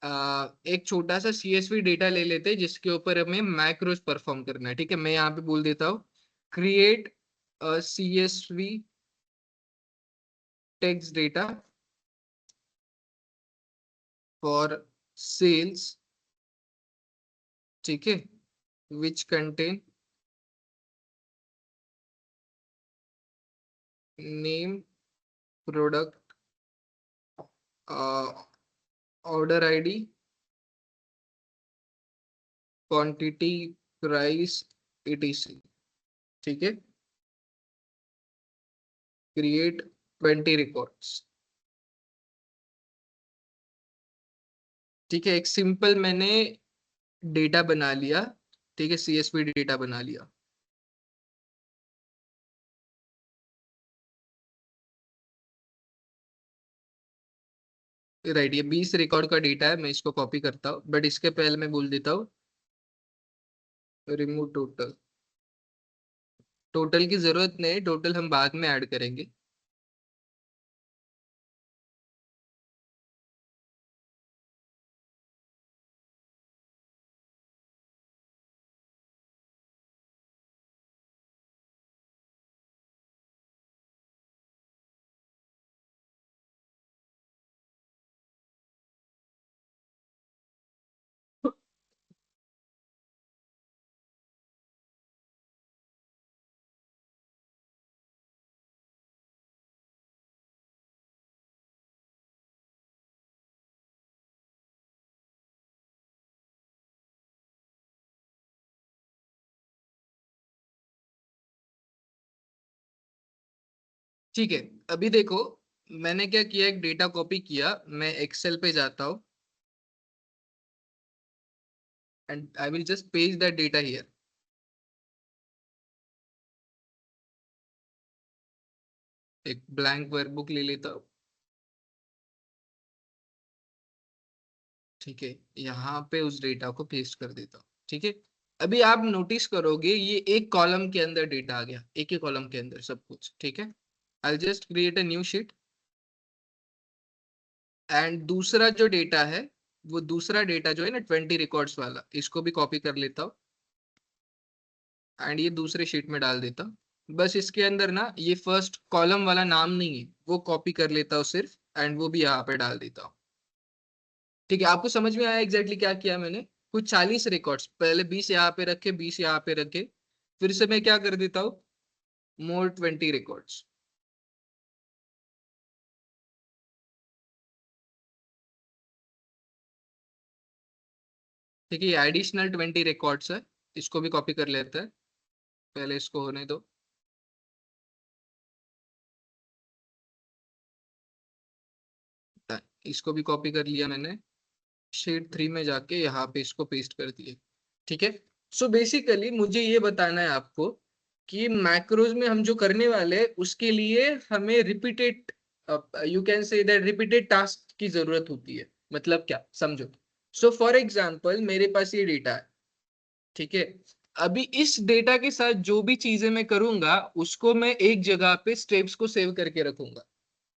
एक छोटा सा CSV डेटा ले लेते हैं जिसके ऊपर हमें मैक्रोस परफॉर्म करना है। ठीक है, मैं यहाँ पे बोल देता हूँ create CSV text data for sales. ठीक है, which contain name, product, order ID, quantity, price, etc। ठीक है, क्रिएट 20 रिकॉर्ड्स। ठीक है, एक सिंपल मैंने डेटा बना लिया। ठीक है, CSV डेटा बना लिया। राइट, ये 20 रिकॉर्ड का डेटा है। मैं इसको कॉपी करता हूँ, बट इसके पहले मैं बोल देता हूँ रिमूव टोटल। टोटल की जरूरत नहीं, टोटल हम बाद में ऐड करेंगे। ठीक है, अभी देखो मैंने क्या किया, एक डेटा कॉपी किया। मैं एक्सेल पे जाता हूँ and I will just paste that data here. एक ब्लैंक वर्कबुक ले लेता हूँ। ठीक है, यहाँ पे उस डेटा को पेस्ट कर देता हूँ। ठीक है, अभी आप नोटिस करोगे ये एक कॉलम के अंदर डेटा आ गया, एक ही कॉलम के अंदर सब कुछ। ठीक है, I just create a new sheet and दूसरा जो डेटा है, वो दूसरा डेटा जो है ना 20 रिकॉर्ड्स वाला, इसको भी कॉपी कर लेता हूँ एंड ये दूसरे शीट में डाल देता हूँ। बस इसके अंदर ना ये फर्स्ट कॉलम वाला नाम नहीं है, वो कॉपी कर लेता हूँ सिर्फ, एंड वो भी यहाँ पे डाल देता हूँ। ठीक है, आपको समझ में आया एग्जैक्टली क्या किया मैंने? कुछ 40 रिकॉर्ड्स, पहले 20 यहाँ पे रखे, 20 यहाँ पे रखे, फिर से मैं क्या कर देता हूँ, मोर 20 रिकॉर्ड्स। ठीक है, ये एडिशनल 20 रिकॉर्ड्स है, इसको भी कॉपी कर लेते हैं। पहले इसको होने दो। इसको भी कॉपी कर लिया मैंने, शीट 3 में जाके यहाँ पे इसको पेस्ट कर दिए। ठीक है, सो बेसिकली मुझे ये बताना है आपको कि मैक्रोज में हम जो करने वाले हैं उसके लिए हमें repeated, you can say that repeated task की जरूरत होती है। मतलब क्या, समझो। सो फॉर एग्जांपल मेरे पास ये डेटा है। ठीक है, अभी इस डेटा के साथ जो भी चीजें मैं करूंगा उसको मैं एक जगह पे स्टेप्स को सेव करके रखूंगा।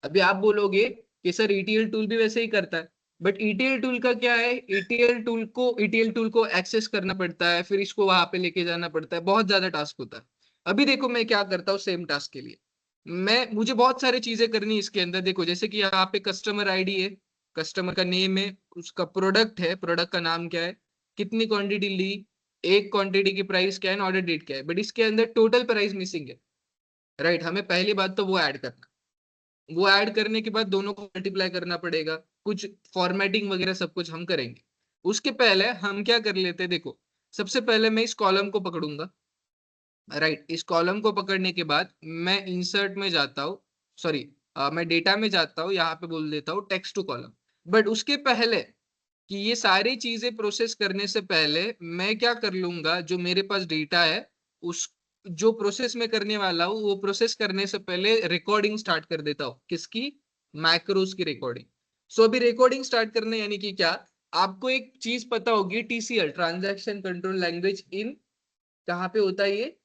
अभी आप बोलोगे कि सर ETL टूल भी वैसे ही करता है, बट ETL टूल का क्या है, ETL टूल को एक्सेस करना पड़ता है, फिर इसको वहां पे लेके जाना पड़ता है, बहुत ज्यादा टास्क होता है। अभी देखो मैं क्या करता हूँ सेम टास्क के लिए। मुझे बहुत सारी चीजें करनी है इसके अंदर। देखो जैसे कि यहाँ पे कस्टमर ID है, कस्टमर का नेम है, उसका प्रोडक्ट है, प्रोडक्ट का नाम क्या है, कितनी क्वांटिटी ली, एक क्वांटिटी की प्राइस क्या है, ऑर्डर डेट क्या है, बट इसके अंदर टोटल प्राइस मिसिंग है। राइट, हमें पहली बात तो वो ऐड करना। वो ऐड करने के बाद दोनों को मल्टीप्लाई करना पड़ेगा, कुछ फॉर्मेटिंग वगैरह सब कुछ हम करेंगे। उसके पहले हम क्या कर लेते हैं, देखो सबसे पहले मैं इस कॉलम को पकड़ूंगा। राइट, इस कॉलम को पकड़ने के बाद मैं इंसर्ट में जाता हूँ, सॉरी मैं डेटा में जाता हूँ, यहाँ पे बोल देता हूँ टेक्स्ट टू कॉलम। बट उसके पहले कि ये सारी चीजें प्रोसेस करने से पहले मैं क्या कर लूंगा, जो मेरे पास डेटा है उस जो प्रोसेस में करने वाला हूँ वो प्रोसेस करने से पहले रिकॉर्डिंग स्टार्ट कर देता हूँ। किसकी? मैक्रोस की रिकॉर्डिंग। सो अभी रिकॉर्डिंग स्टार्ट करने यानी कि क्या, आपको एक चीज पता होगी, TCL transaction control language in, कहाँ पे होता है ये?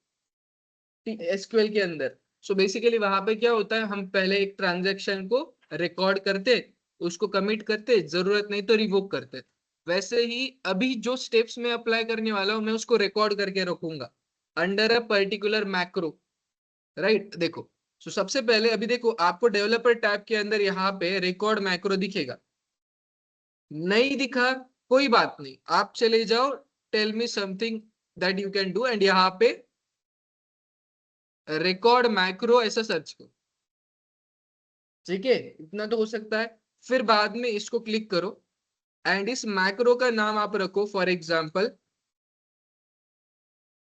SQL के अंदर। सो बेसिकली वहां पे क्या होता है, हम पहले एक ट्रांजैक्शन को रिकॉर्ड करते, उसको कमिट करते, जरूरत नहीं तो रिवोक करते। वैसे ही अभी जो स्टेप्स में अप्लाई करने वाला हूं मैं उसको रिकॉर्ड करके रखूंगा under a particular macro. Right, देखो। सबसे पहले अभी देखो आपको डेवलपर टैब के अंदर यहाँ पे रिकॉर्ड मैक्रो दिखेगा। नहीं दिखा, कोई बात नहीं, आप चले जाओ tell me something that you can do and यहाँ पे रिकॉर्ड मैक्रो ऐसा सर्च करो। ठीक है, इतना तो हो सकता है। फिर बाद में इसको क्लिक करो एंड इस मैक्रो का नाम आप रखो for example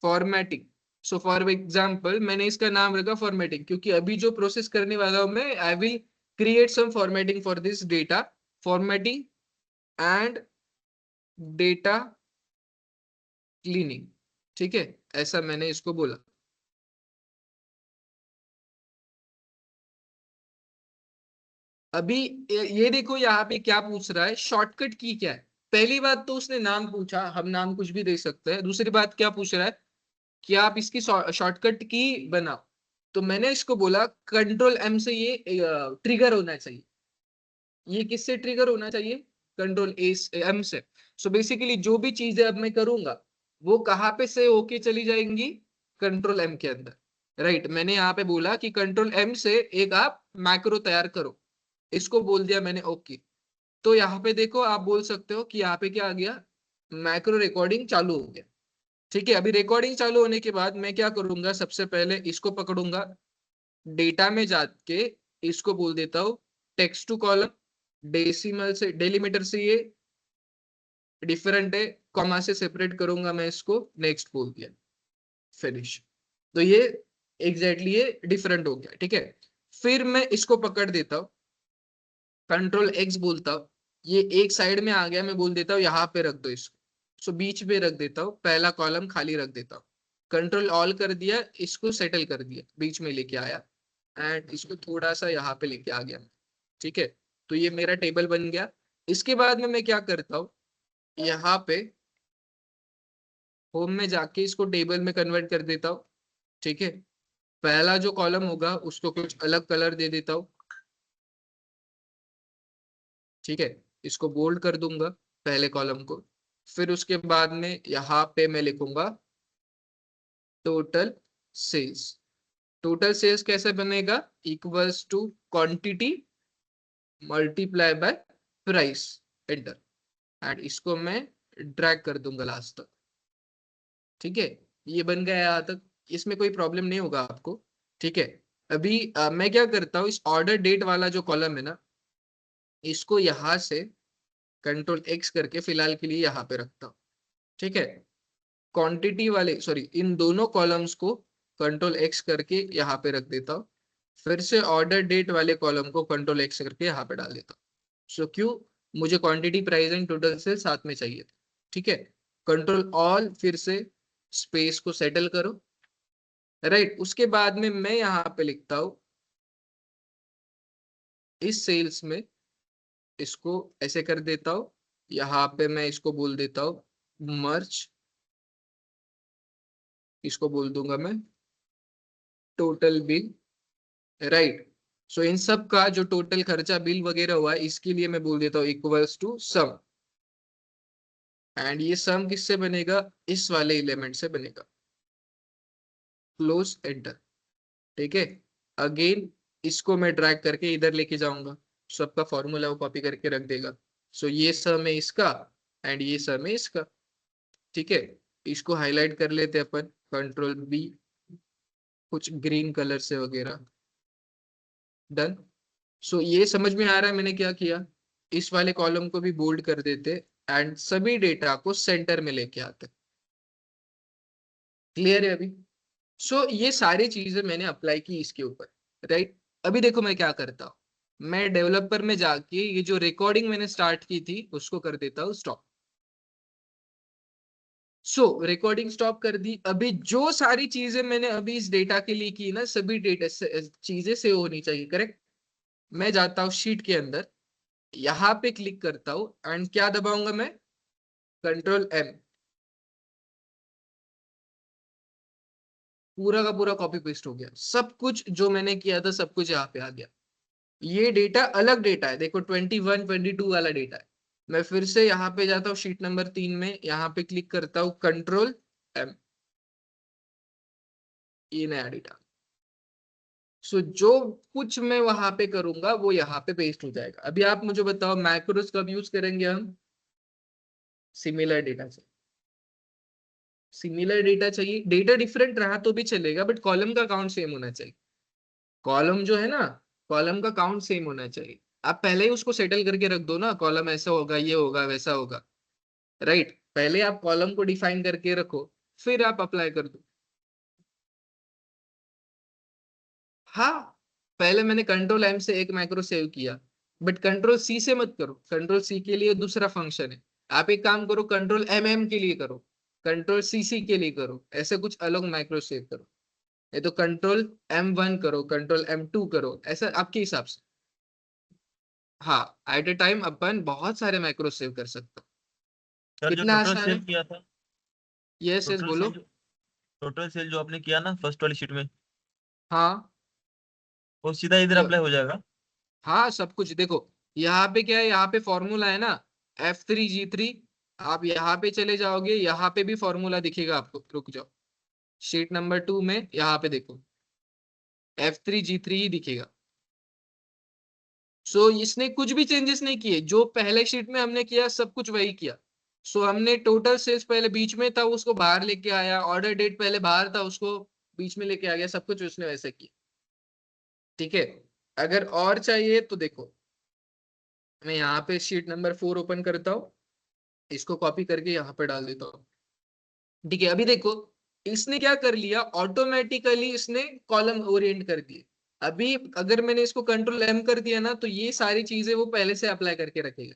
formatting. For example मैंने इसका नाम रखा फॉर्मेटिंग, क्योंकि अभी जो प्रोसेस करने वाला हूं मैं, I will create some formatting for this data, formatting and data cleaning. ठीक है, ऐसा मैंने इसको बोला। अभी ये देखो यहाँ पे क्या पूछ रहा है, शॉर्टकट की क्या है। पहली बात तो उसने नाम पूछा, हम नाम कुछ भी दे सकते हैं। दूसरी बात क्या पूछ रहा है कि आप इसकी शॉर्टकट की बनाओ। तो मैंने इसको बोला कंट्रोल एम से ये ट्रिगर होना चाहिए। ये किससे ट्रिगर होना चाहिए, कंट्रोल ए एम से। बेसिकली जो भी चीजें अब मैं करूंगा वो कहाँ पे से होके चली जाएंगी, कंट्रोल एम के अंदर। राइट, मैंने यहाँ पे बोला कि कंट्रोल एम से एक आप मैक्रो तैयार करो, इसको बोल दिया मैंने ओके। तो यहाँ पे देखो आप बोल सकते हो कि यहाँ पे क्या आ गया, मैक्रो रिकॉर्डिंग चालू हो गया। ठीक है, अभी रिकॉर्डिंग चालू होने के बाद मैं क्या करूंगा, सबसे पहले इसको पकड़ूंगा, डेटा में जाके इसको बोल देता हूँ टेक्स्ट टू कॉलम, डेसिमल से डेलीमीटर से ये डिफरेंट है, कॉमा से सेपरेट करूंगा मैं इसको, नेक्स्ट बोल दिया, फिनिश। तो ये एग्जैक्टली ये डिफरेंट हो गया। ठीक है, फिर मैं इसको पकड़ देता हूँ, कंट्रोल एक्स बोलता हूँ, ये एक साइड में आ गया, मैं बोल देता हूँ यहाँ पे रख दो इसको। बीच पे रख देता हूँ, पहला कॉलम खाली रख देता हूँ। कंट्रोल ऑल कर दिया, इसको सेटल कर दिया, बीच में लेके आया एंड इसको थोड़ा सा यहाँ पे लेके आ गया। ठीक है, तो ये मेरा टेबल बन गया। इसके बाद में मैं क्या करता हूँ, यहाँ पे होम में जाके इसको टेबल में कन्वर्ट कर देता हूँ। ठीक है, पहला जो कॉलम होगा उसको कुछ अलग कलर दे देता हूँ। ठीक है, इसको बोल्ड कर दूंगा पहले कॉलम को। फिर उसके बाद में यहाँ पे मैं लिखूंगा टोटल सेल्स। टोटल सेल्स कैसे बनेगा, equals to quantity multiply by price, enter. And इसको मैं ड्रैग कर दूंगा लास्ट तक। ठीक है, ये बन गया यहाँ तक, इसमें कोई प्रॉब्लम नहीं होगा आपको। ठीक है, अभी मैं क्या करता हूँ, इस ऑर्डर डेट वाला जो कॉलम है ना, इसको यहाँ से कंट्रोल एक्स करके फिलहाल के लिए यहाँ पे रखता हूँ। ठीक है, क्वांटिटी वाले सॉरी इन दोनों कॉलम्स को कंट्रोल एक्स करके यहाँ पे रख देता हूँ। फिर से ऑर्डर डेट वाले कॉलम को कंट्रोल एक्स करके यहाँ पे डाल देता हूँ। क्यों, मुझे क्वांटिटी प्राइस एंड टोटल से साथ में चाहिए था। ठीक है, कंट्रोल ऑल, फिर से स्पेस को सेटल करो। राइट, उसके बाद में मैं यहाँ पे लिखता हूँ इस सेल्स में, इसको ऐसे कर देता हूँ। यहाँ पे मैं इसको बोल देता हूँ मर्ज, इसको बोल दूंगा मैं टोटल बिल। राइट, इन सब का जो टोटल खर्चा बिल वगैरह हुआ है इसके लिए मैं बोल देता हूँ इक्वल्स टू सम। एंड ये सम किससे बनेगा, इस वाले एलिमेंट से बनेगा, क्लोज एंटर। ठीक है, अगेन इसको मैं ड्रैग करके इधर लेके जाऊंगा, सबका फॉर्मूला वो कॉपी करके रख देगा। ये सम है इसका एंड ये सम है इसका। ठीक है, इसको हाईलाइट कर लेते अपन, कंट्रोल बी, कुछ ग्रीन कलर से वगैरह, डन। ये समझ में आ रहा है मैंने क्या किया, इस वाले कॉलम को भी बोल्ड कर देते एंड सभी डेटा को सेंटर में लेके आते। क्लियर है अभी। ये सारी चीजें मैंने अप्लाई की इसके ऊपर। राइट, अभी देखो मैं क्या करता हूँ, मैं डेवलपर में जाके ये जो रिकॉर्डिंग मैंने स्टार्ट की थी उसको कर देता हूँ स्टॉप। रिकॉर्डिंग स्टॉप कर दी। अभी जो सारी चीजें मैंने अभी इस डेटा के लिए की ना, सभी डेटा चीजें सेव होनी चाहिए, करेक्ट। मैं जाता हूँ शीट के अंदर, यहाँ पे क्लिक करता हूँ एंड क्या दबाऊंगा मैं, कंट्रोल एम, पूरा का पूरा कॉपी पेस्ट हो गया, सब कुछ जो मैंने किया था सब कुछ यहाँ पे आ गया। ये डेटा अलग डेटा है, देखो 21 22 वाला डेटा है। मैं फिर से यहाँ पे जाता हूँ शीट नंबर 3 में, यहाँ पे क्लिक करता हूँ कंट्रोल एम, ये नया डेटा। सो जो कुछ मैं वहां पे करूंगा वो यहाँ पे पेस्ट हो जाएगा। अभी आप मुझे बताओ मैक्रोस कब यूज करेंगे हम? सिमिलर डेटा चाहिए, सिमिलर डेटा चाहिए, डेटा डिफरेंट रहा तो भी चलेगा बट कॉलम का काउंट सेम होना चाहिए। कॉलम जो है ना, कॉलम का काउंट सेम होना चाहिए। आप पहले ही उसको सेटल करके रख दो ना, कॉलम ऐसा होगा, ये होगा, वैसा होगा, राइट। पहले आप कॉलम को डिफाइन करके रखो, फिर आप अप्लाई कर दो। हाँ, पहले मैंने कंट्रोल एम से एक मैक्रो सेव किया, बट कंट्रोल सी से मत करो, कंट्रोल सी के लिए दूसरा फंक्शन है। आप एक काम करो, कंट्रोल एम एम के लिए करो, कंट्रोल सी सी के लिए करो, ऐसे कुछ अलग मैक्रो सेव करो। ये तो कंट्रोल M1 करो, कंट्रोल M2 करो, ऐसा आपके हिसाब से। हाँ, एट ए टाइम अपन बहुत सारे मैक्रो सेव कर सकते हो। सर जो कितना टोटल आसान है। सेल किया था, यस यस टोटल बोलो। सेल टोटल सेल जो आपने किया ना फर्स्ट वाली शीट में, हाँ वो सीधा इधर य- अप्लाई हो जाएगा। हाँ, सब कुछ देखो, यहाँ पे क्या है, यहाँ पे फॉर्मूला है ना, F3G3। आप यहाँ पे चले जाओगे, यहाँ पे भी फॉर्मूला दिखेगा आपको, रुक जाओ, शीट नंबर 2 में यहाँ पे देखो, F3G3 ही दिखेगा। सो इसने कुछ भी चेंजेस नहीं किए, जो पहले शीट में हमने किया सब कुछ वही किया। सो हमने टोटल सेल्स पहले बीच में था, उसको बाहर लेके आया, ऑर्डर डेट पहले बाहर था, उसको बीच में लेके आ गया, सब कुछ उसने वैसे किया। ठीक है। अगर और चाहिए तो देखो, मैं यहाँ पे शीट नंबर 4 ओपन करता हूँ, इसको कॉपी करके यहाँ पे डाल देता हूँ। ठीक है, अभी देखो, इसने क्या कर लिया, ऑटोमेटिकली इसने कॉलम ओरिएंट कर दिए। अभी अगर मैंने इसको कंट्रोल एम कर दिया ना, तो ये सारी चीजें वो पहले से अप्लाई करके रखेगा।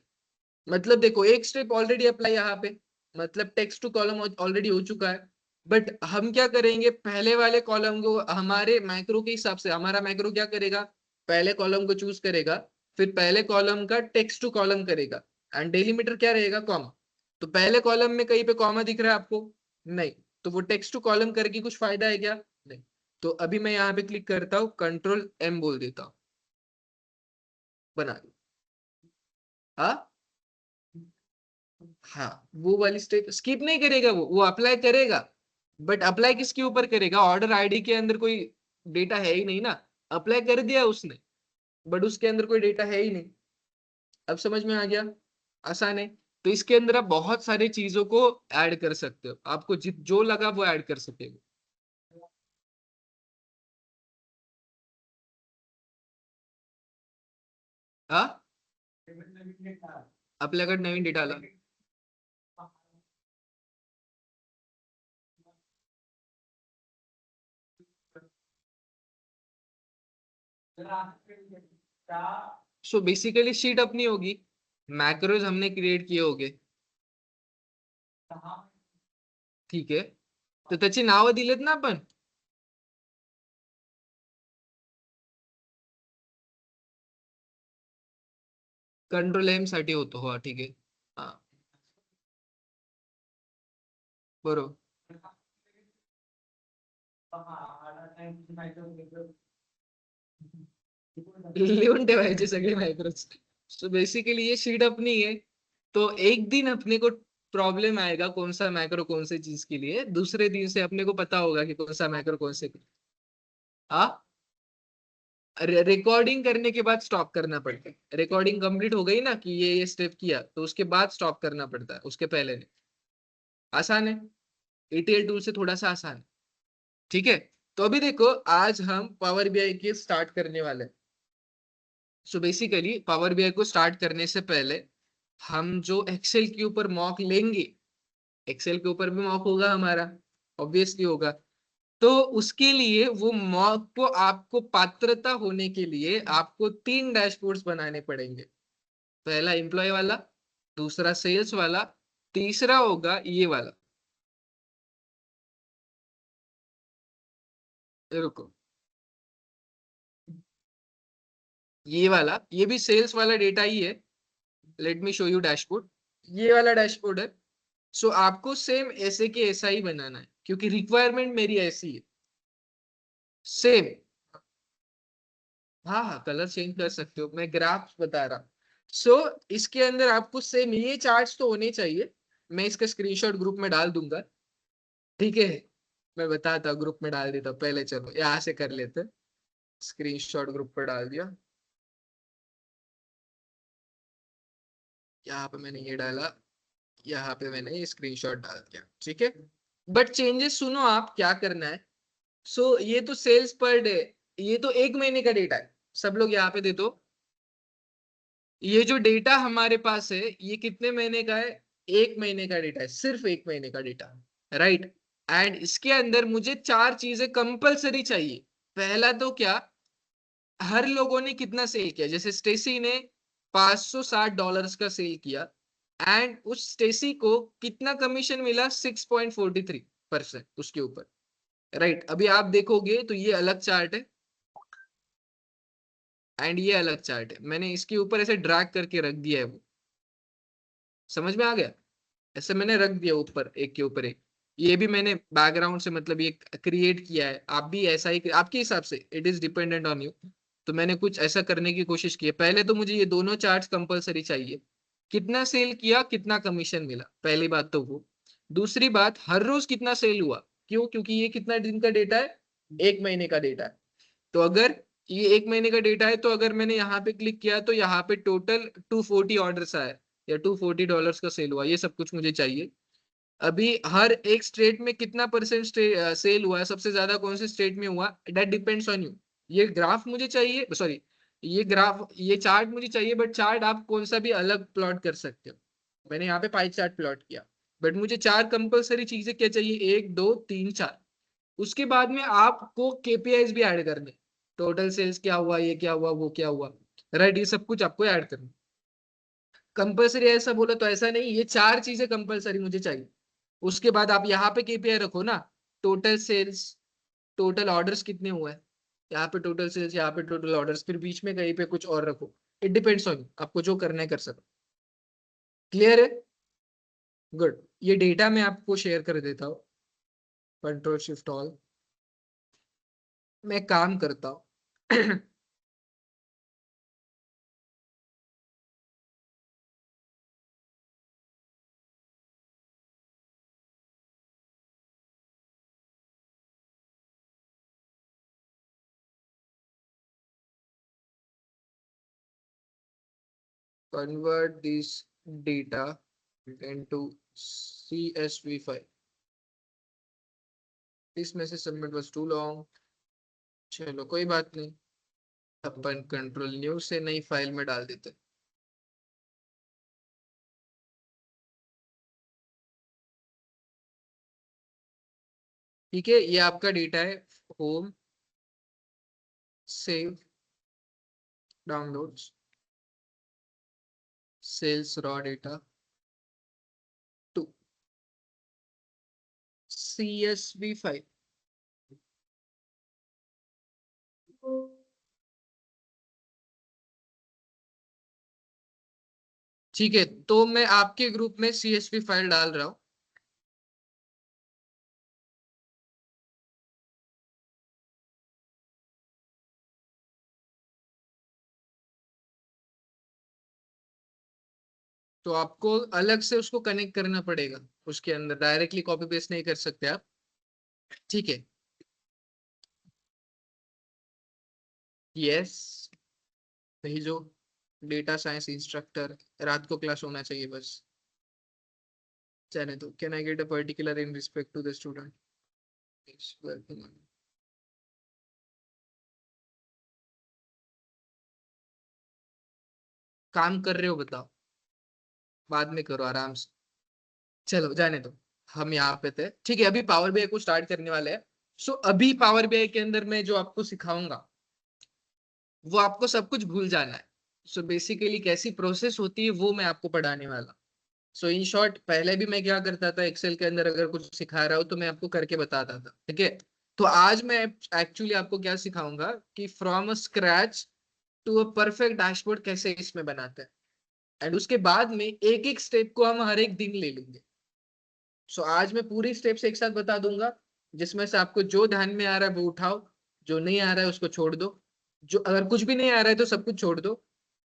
मतलब देखो, एक स्टेप ऑलरेडी अप्लाई यहाँ पे, मतलब टेक्स्ट टू कॉलम ऑलरेडी हो चुका है। बट हम क्या करेंगे, पहले वाले कॉलम को हमारे मैक्रो के हिसाब से, हमारा मैक्रो क्या करेगा, पहले कॉलम को चूज करेगा, फिर पहले कॉलम का टेक्स्ट टू कॉलम करेगा, एंड डेलीमीटर क्या रहेगा, कॉमा। तो पहले कॉलम में कहीं पे कॉमा दिख रहा है आपको? नहीं। तो वो टेक्स्ट टू कॉलम करके कुछ फायदा है क्या? नहीं। तो अभी मैं यहाँ पे क्लिक करता हूँ, कंट्रोल एम बोल देता हूँ, बना दो। हाँ हाँ, वो वाली स्टेप स्किप नहीं करेगा, वो अप्लाई करेगा। बट अप्लाई किसके ऊपर करेगा, ऑर्डर आईडी के अंदर कोई डेटा है ही नहीं ना। अप्लाई कर दिया उसने, बट उसके अंदर कोई डेटा है ही नहीं। अब समझ में आ गया? आसान है। तो इसके अंदर आप बहुत सारी चीजों को ऐड कर सकते हो, आपको जित जो लगा वो ऐड कर सकेगा। हाँ, आपल्याकडे नवीन डेटा आला। सो बेसिकली शीट अपनी होगी, मैक्रोज हमने क्रिएट किए होगे। ठीक आहे, तर त्याची नावं दिलेत ना आपण। कंट्रोल एम साठी होतो, हो ठीक आहे। हा, बरोबर. लिहून ठेवायचे सगळे मायक्रोज। सो बेसिकली ये शीट अपनी है। तो एक दिन अपने को प्रॉब्लम आएगा कौन सा मैक्रो कौन से चीज के लिए, दूसरे दिन से अपने को पता होगा कि कौन सा मैक्रो कौन से। हाँ, रिकॉर्डिंग करने के बाद स्टॉप करना पड़ता है। रिकॉर्डिंग कंप्लीट हो गई ना कि ये स्टेप किया, तो उसके बाद स्टॉप करना पड़ता है, उसके पहले नहीं। आसान है, ETL टूल से थोड़ा सा आसान है। ठीक है। तो अभी देखो, आज हम पावर बीआई के स्टार्ट करने वाले हैं। सो बेसिकली पावर बीआई को स्टार्ट करने से पहले हम जो एक्सेल के ऊपर मॉक लेंगे, एक्सेल के ऊपर भी मॉक होगा हमारा, ऑब्वियसली होगा। तो उसके लिए वो मॉक को आपको पात्रता होने के लिए आपको 3 डैशबोर्ड्स बनाने पड़ेंगे। पहला एम्प्लॉय वाला, दूसरा सेल्स वाला, तीसरा होगा ये वाला। रुको, ये वाला, ये भी सेल्स वाला डेटा ही है। Let me show you dashboard. ये वाला डैशबोर्ड है। सो आपको सेम ऐसे के ऐसा ही बनाना है, क्योंकि रिक्वायरमेंट मेरी ऐसी है, सेम। हाँ हाँ, कलर चेंज कर सकते हो, मैं ग्राफ बता रहा। सो इसके अंदर आपको सेम ये चार्ट्स तो होने चाहिए। मैं इसका स्क्रीनशॉट ग्रुप में डाल दूंगा, ठीक है। मैं बताता हूँ, ग्रुप में डाल देता हूँ। पहले चलो यहाँ से कर लेते हैं। स्क्रीनशॉट ग्रुप पर डाल दिया। यहाँ पे मैंने ये डाला, यहाँ पे मैंने ये स्क्रीनशॉट डाल दिया, ठीक है। बट चेंजेस सुनो, आप क्या करना है। सो ये तो सेल्स पर डे, ये तो एक महीने का डेटा है। सब लोग यहाँ पे दे दो। ये जो डेटा हमारे पास है, ये कितने महीने का है? एक महीने का डेटा है, सिर्फ एक महीने का डेटा, राइट। एंड इसके अंदर मुझे चार चीजें कंपलसरी चाहिए। पहला तो क्या, हर लोगों ने कितना सेल किया। जैसे स्टेसी ने $560 का सेल किया, एंड उस स्टेसी को कितना कमीशन मिला? 6.43% उसके ऊपर, राइट। अभी आप देखोगे तो ये अलग चार्ट है एंड ये अलग चार्ट है। मैंने इसके ऊपर ऐसे ड्रैग करके रख दिया है, वो समझ में आ गया? ऐसे मैंने रख दिया ऊपर, एक के ऊपर एक। ये भी मैंने बैकग्राउंड से मतलब ये क्रिएट किया है। आप भी ऐसा ही, आपके हिसाब से, it is dependent on you. तो मैंने कुछ ऐसा करने की कोशिश की है। पहले तो मुझे ये दोनों चार्ट्स कंपलसरी चाहिए, कितना सेल किया, कितना कमीशन मिला, पहली बात तो वो। दूसरी बात, हर रोज कितना सेल हुआ। क्यों? क्योंकि ये कितना दिन का डेटा है? एक महीने का डेटा है। तो अगर ये एक महीने का डेटा है, तो अगर मैंने यहाँ पे क्लिक किया तो यहाँ पे टोटल 240 ऑर्डर्स आए या $240 का सेल हुआ, ये सब कुछ मुझे चाहिए। अभी हर एक स्टेट में कितना परसेंट सेल हुआ है, सबसे ज्यादा कौन से स्टेट में हुआ, दैट डिपेंड्स ऑन यू। ये ग्राफ मुझे चाहिए, सॉरी, ये ग्राफ, ये चार्ट मुझे चाहिए। बट चार्ट आप कौन सा भी अलग प्लॉट कर सकते हो। मैंने यहाँ पे पाई चार्ट प्लॉट किया। बट मुझे चार कंपलसरी चीजें क्या चाहिए? एक, दो, तीन, चार। उसके बाद में आपको केपीआईज भी ऐड करने, टोटल सेल्स क्या हुआ, ये क्या हुआ, वो क्या हुआ, राइट। ये सब कुछ आपको ऐड करना कंपलसरी। ऐसा बोला तो ऐसा नहीं, ये चार चीजें कंपलसरी मुझे चाहिए। उसके बाद आप यहाँ पे केपीआई रखो ना, टोटल सेल्स, टोटल ऑर्डर्स कितने हुए हैं, यहाँ पे टोटल सेल्स, यहाँ पे टोटल ऑर्डर्स, फिर बीच में कहीं पे कुछ और रखो। इट डिपेंड्स ऑन यू, आपको जो करना है कर सको। क्लियर है? गुड। ये डेटा मैं आपको शेयर कर देता हूँ, कंट्रोल शिफ्ट ऑल। मैं काम करता हूँ। convert this data into CSV file. This message submit was too long. चलो कोई बात नहीं, अपन कंट्रोल न्यू से नई फाइल में डाल देते। ठीक है, ये आपका डेटा है। Home, save, downloads, sales raw data to CSV file. ठीक है, तो मैं आपके ग्रुप में CSV फाइल डाल रहा हूँ। तो आपको अलग से उसको कनेक्ट करना पड़ेगा, उसके अंदर डायरेक्टली कॉपी पेस्ट नहीं कर सकते आप। ठीक है, यस, भेजो। डेटा साइंस इंस्ट्रक्टर, रात को क्लास होना चाहिए बस। चले तो, can I get a particular in respect to the student? काम कर रहे हो बताओ, बाद में करो आराम से। चलो जाने दो, हम यहाँ पे थे, ठीक है। अभी पावर बीआई को स्टार्ट करने वाले हैं। सो अभी पावर बीआई के अंदर मैं जो आपको सिखाऊंगा, वो आपको सब कुछ भूल जाना है। सो बेसिकली कैसी प्रोसेस होती है वो मैं आपको पढ़ाने वाला। सो इन शॉर्ट, पहले भी मैं क्या करता था, एक्सेल के अंदर अगर कुछ सिखा रहा हूँ तो मैं आपको करके बताता था, ठीक है। तो आज मैं एक्चुअली आपको क्या सिखाऊंगा कि from a scratch to a perfect dashboard कैसे इसमें बनाते हैं। एंड उसके बाद में एक एक स्टेप को हम हर एक दिन ले लेंगे। सो आज मैं पूरी स्टेप्स एक साथ बता दूंगा, जिसमें से आपको जो ध्यान में आ रहा है वो उठाओ, जो नहीं आ रहा है उसको छोड़ दो। जो अगर कुछ भी नहीं आ रहा है तो सब कुछ छोड़ दो।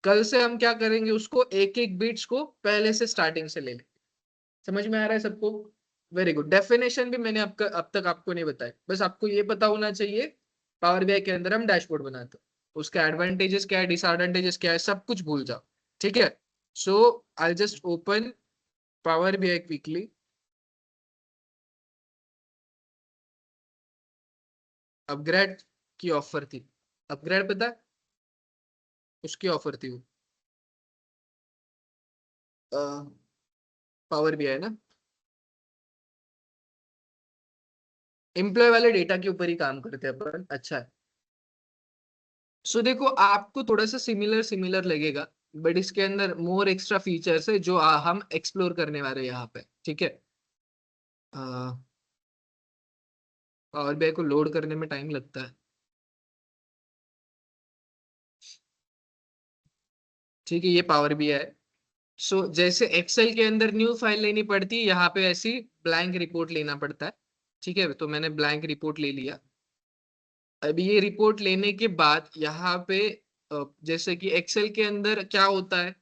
कल से हम क्या करेंगे, उसको एक एक बीट्स को पहले से स्टार्टिंग से ले लेंगे। समझ में आ रहा है सबको? Very good. डेफिनेशन भी मैंने अब तक आपको नहीं बताया, बस आपको ये पता होना चाहिए पावर बीआई के अंदर हम डैशबोर्ड बनाते हैं, उसका एडवांटेजेस क्या है, डिसएडवांटेजेस क्या है, सब कुछ भूल जाओ। ठीक है। So I just open Power BI quickly. Upgrade की ऑफर थी, अपग्रेड पता है? उसकी ऑफर थी वो, पावर बीआई ना, एम्प्लॉय वाले डेटा के ऊपर ही काम करते हैं अपन। अच्छा है। सो देखो आपको थोड़ा सा सिमिलर सिमिलर लगेगा, बट इसके अंदर मोर एक्स्ट्रा फीचर्स है जो हम एक्सप्लोर करने वाले हैं यहाँ पे। ठीक है। पावर बीआई को लोड करने में टाइम लगता है। ठीक है, ये पावर बीआई है। सो जैसे एक्सेल के अंदर न्यू फाइल लेनी पड़ती है, यहाँ पे ऐसी ब्लैंक रिपोर्ट लेना पड़ता है। ठीक है, तो मैंने ब्लैंक रिपोर्ट ले लिया। अभी ये रिपोर्ट लेने के बाद यहाँ पे जैसे कि एक्सेल के अंदर क्या होता है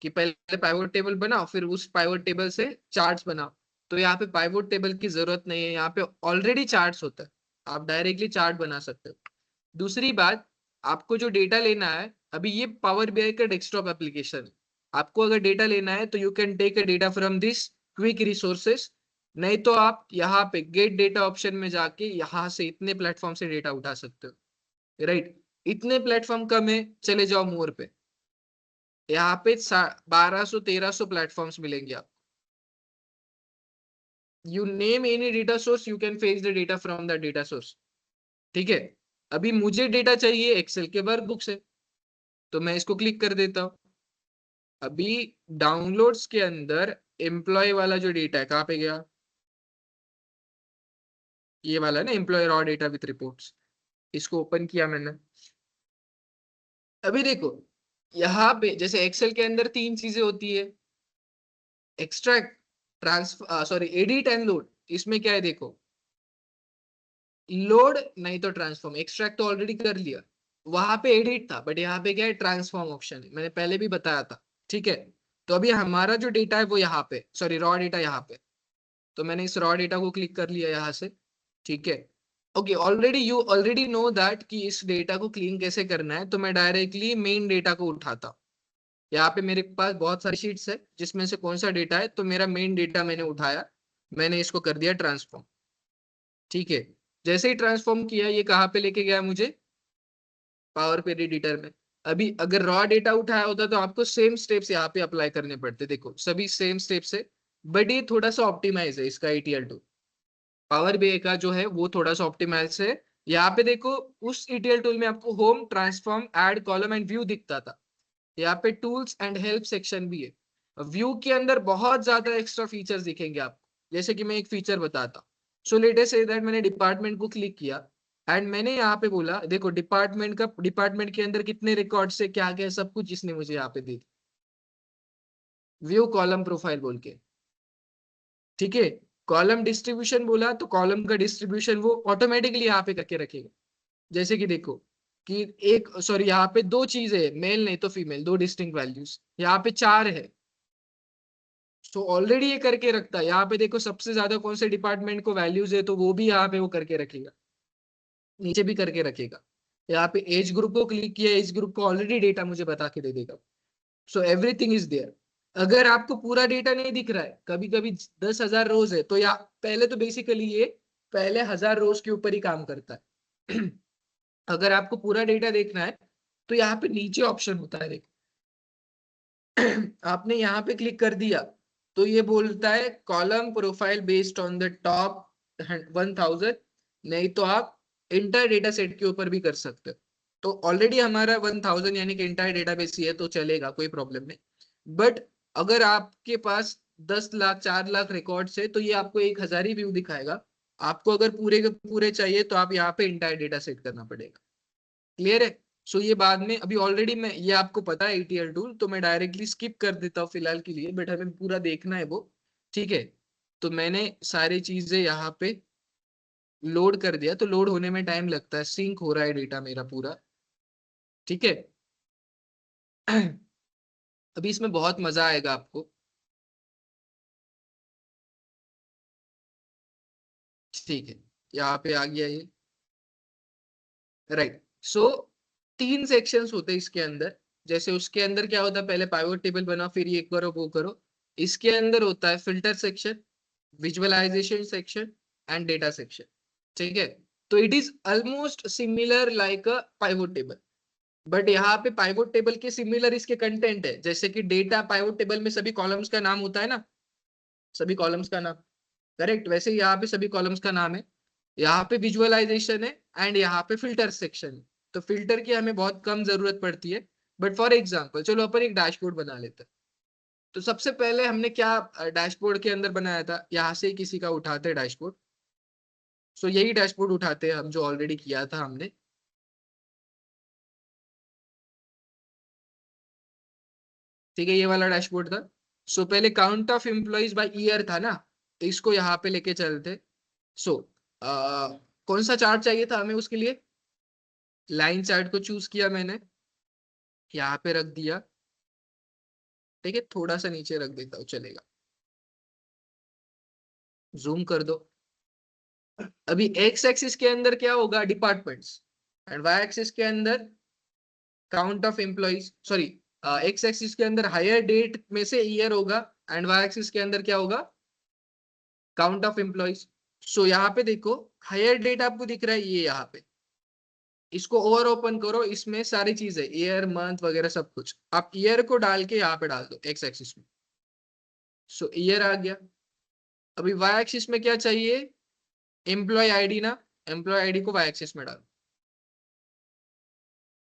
कि पहले पाइवोट टेबल बनाओ, फिर उस पाइवोट टेबल से चार्ट्स बनाओ। तो यहाँ पे पाइवोट टेबल की जरूरत नहीं है, यहाँ पे ऑलरेडी चार्ट्स होता है, आप डायरेक्टली चार्ट बना सकते हो। दूसरी बात, आपको जो डेटा लेना है, अभी ये पावर बीआई का डेस्कटॉप एप्लीकेशन है। आपको अगर डेटा लेना है तो you can take a data from this quick resources, नहीं तो आप यहाँ पे गेट डेटा ऑप्शन में जाके यहाँ से इतने प्लेटफॉर्म से डेटा उठा सकते हो। राइट। इतने प्लेटफॉर्म कम है, चले जाओ मोर पे, यहाँ पे 1200 1300 प्लेटफॉर्म्स मिलेंगे आप। You name any data source, you can fetch the data from the data source. ठीक है। अभी मुझे डेटा चाहिए एक्सेल के वर्कबुक से, तो मैं इसको क्लिक कर देता हूँ। अभी डाउनलोड्स के अंदर एम्प्लॉय वाला जो डेटा है कहाँ पे गया, ये वाला है ना, employee raw data with reports. इसको ओपन किया मैंने। अभी देखो यहाँ पे जैसे एक्सेल के अंदर तीन चीजें होती है, extract, transfer, sorry, edit and load. इसमें क्या है देखो, लोड नहीं तो ट्रांसफॉर्म। एक्सट्रैक्ट तो ऑलरेडी कर लिया, वहां पे एडिट था, बट यहाँ पे क्या है, ट्रांसफॉर्म ऑप्शन है, मैंने पहले भी बताया था। ठीक है। तो अभी हमारा जो डेटा है वो यहाँ पे, सॉरी रॉ डेटा यहाँ पे, तो मैंने इस रॉ डेटा को क्लिक कर लिया यहाँ से। ठीक है। Okay, already you already know that कि इस डेटा को क्लीन कैसे करना है, तो मैं डायरेक्टली मेन डेटा को उठाता हूँ। यहाँ पे मेरे पास बहुत सारी शीट्स है, जिसमें से कौन सा डेटा है, तो मेरा मेन डेटा मैंने उठाया, मैंने इसको कर दिया ट्रांसफॉर्म। ठीक है। जैसे ही ट्रांसफॉर्म किया, ये कहाँ पे लेके गया मुझे, पावर पे एडिटर में। अभी अगर रॉ डेटा उठाया होता तो आपको सेम स्टेप्स यहाँ पे अप्लाई करने पड़ते, देखो सभी सेम स्टेप्स है, बट ये थोड़ा सा ऑप्टिमाइज है इसका ETL टूल। पावर बीआई का जो है वो थोड़ा सा ऑप्टिमाइज है। यहाँ पे देखो, उस ETL टूल में आपको home, transform, add, column and view दिखता था। यहाँ पे टूल्स एंड हेल्प सेक्शन भी है। व्यू के अंदर बहुत ज्यादा एक्स्ट्रा फीचर्स दिखेंगे आपको, जैसे कि मैं एक फीचर बताता हूँ। सो लेटेस्ट से दैट मैंने डिपार्टमेंट को क्लिक किया, एंड मैंने यहाँ पे बोला देखो डिपार्टमेंट का, डिपार्टमेंट के अंदर कितने रिकॉर्ड से क्या क्या सब कुछ इसने मुझे यहाँ पे दे दी, व्यू कॉलम प्रोफाइल बोल के। ठीक है। कॉलम डिस्ट्रीब्यूशन बोला तो कॉलम का डिस्ट्रीब्यूशन वो ऑटोमेटिकली यहाँ पे करके रखेगा। जैसे कि देखो कि एक, सॉरी, यहाँ पे दो चीजें है, मेल नहीं तो फीमेल, दो डिस्टिंक्ट वैल्यूज, यहाँ पे चार है। तो ऑलरेडी ये करके रखता है। यहाँ पे देखो सबसे ज्यादा कौन से डिपार्टमेंट को वैल्यूज है, तो वो भी यहाँ पे वो करके रखेगा, नीचे भी करके रखेगा। यहाँ पे एज ग्रुप को क्लिक किया, एज ग्रुप को ऑलरेडी डेटा मुझे बता के दे देगा। So everything is there. अगर आपको पूरा डेटा नहीं दिख रहा है, कभी कभी 10,000 रोज है, तो या पहले तो बेसिकली ये पहले 1000 रोज के ऊपर ही काम करता है। अगर आपको पूरा डेटा देखना है तो यहाँ पे नीचे ऑप्शन होता है, देखो। आपने यहाँ पे क्लिक कर दिया तो ये बोलता है column profile based on the top 1000, नहीं तो आप इंटर डेटा सेट के ऊपर भी कर सकते हो। तो ऑलरेडी हमारा 1000 यानी कि इंटायर डेटाबेस ही है, तो चलेगा, कोई प्रॉब्लम नहीं। बट अगर आपके पास 10 लाख 4 लाख रिकॉर्ड्स है, तो ये आपको 1000 ही व्यू दिखाएगा। आपको अगर पूरे के पूरे चाहिए तो आप यहाँ पे इंटायर डेटा सेट करना पड़ेगा। क्लियर है? सो ये बाद में, अभी ऑलरेडी मैं, ये आपको पता है ETL टूल, तो मैं डायरेक्टली स्किप कर देता हूँ फिलहाल के लिए, बट हमें पूरा देखना है वो। ठीक है। तो मैंने सारी चीजें यहाँ पे लोड कर दिया, तो लोड होने में टाइम लगता है, सिंक हो रहा है डेटा मेरा पूरा। ठीक है। अभी इसमें बहुत मजा आएगा आपको। ठीक है, यहाँ पे आ गया ये, राइट। सो 3 सेक्शंस होते हैं इसके अंदर। जैसे उसके अंदर क्या होता है, पहले पाइवट टेबल बना, फिर ये करो वो करो। इसके अंदर होता है filter section, visualisation section and data section. ठीक है, तो it is almost similar like a pivot table, but यहाँ पे पाइवट टेबल के सिमिलर इसके कंटेंट है। जैसे कि डेटा, पाइवट टेबल में सभी कॉलम्स का नाम होता है ना, सभी कॉलम्स का नाम, करेक्ट। वैसे यहाँ पे सभी कॉलम्स का नाम है। यहाँ पे विजुअलाइजेशन है एंड यहाँ पे फिल्टर सेक्शन है। तो फिल्टर की हमें बहुत कम जरूरत पड़ती है। बट फॉर एग्जाम्पल चलो अपन एक डैशबोर्ड बना लेते हैं। तो सबसे पहले हमने क्या डैशबोर्ड के अंदर बनाया था, यहाँ से ही किसी का उठाते हैं डैशबोर्ड। सो यही डैशबोर्ड उठाते हैं हम, जो ऑलरेडी किया था हमने। ठीक है, ये वाला डैशबोर्ड था। सो पहले count of employees by year था ना, तो इसको यहाँ पे लेके चलते। सो कौन सा चार्ट चाहिए था हमें उसके लिए, लाइन चार्ट को चूज किया मैंने, यहाँ पे रख दिया। ठीक है, थोड़ा सा नीचे रख देता हूँ, चलेगा। जूम कर दो। अभी एक्स एक्सिस के अंदर क्या होगा, डिपार्टमेंट्स, एंड वाई एक्सिस के अंदर count of employees, sorry, x axis के अंदर हायर डेट में से ईयर होगा, एंड वाई एक्सिस के अंदर क्या होगा, काउंट ऑफ एम्प्लॉइज। सो यहाँ पे देखो, हायर डेट आपको दिख रहा है ये यहाँ पे, इसको ओवर ओपन करो, इसमें सारी चीजें, ईयर मंथ वगैरह सब कुछ, आप ईयर को डाल के यहाँ पे डाल दो एक्स एक्सिस में। सो ईयर आ गया। अभी वाई एक्सिस में क्या चाहिए, एम्प्लॉय आईडी ना, एम्प्लॉय आईडी को वाई एक्सिस में डालो।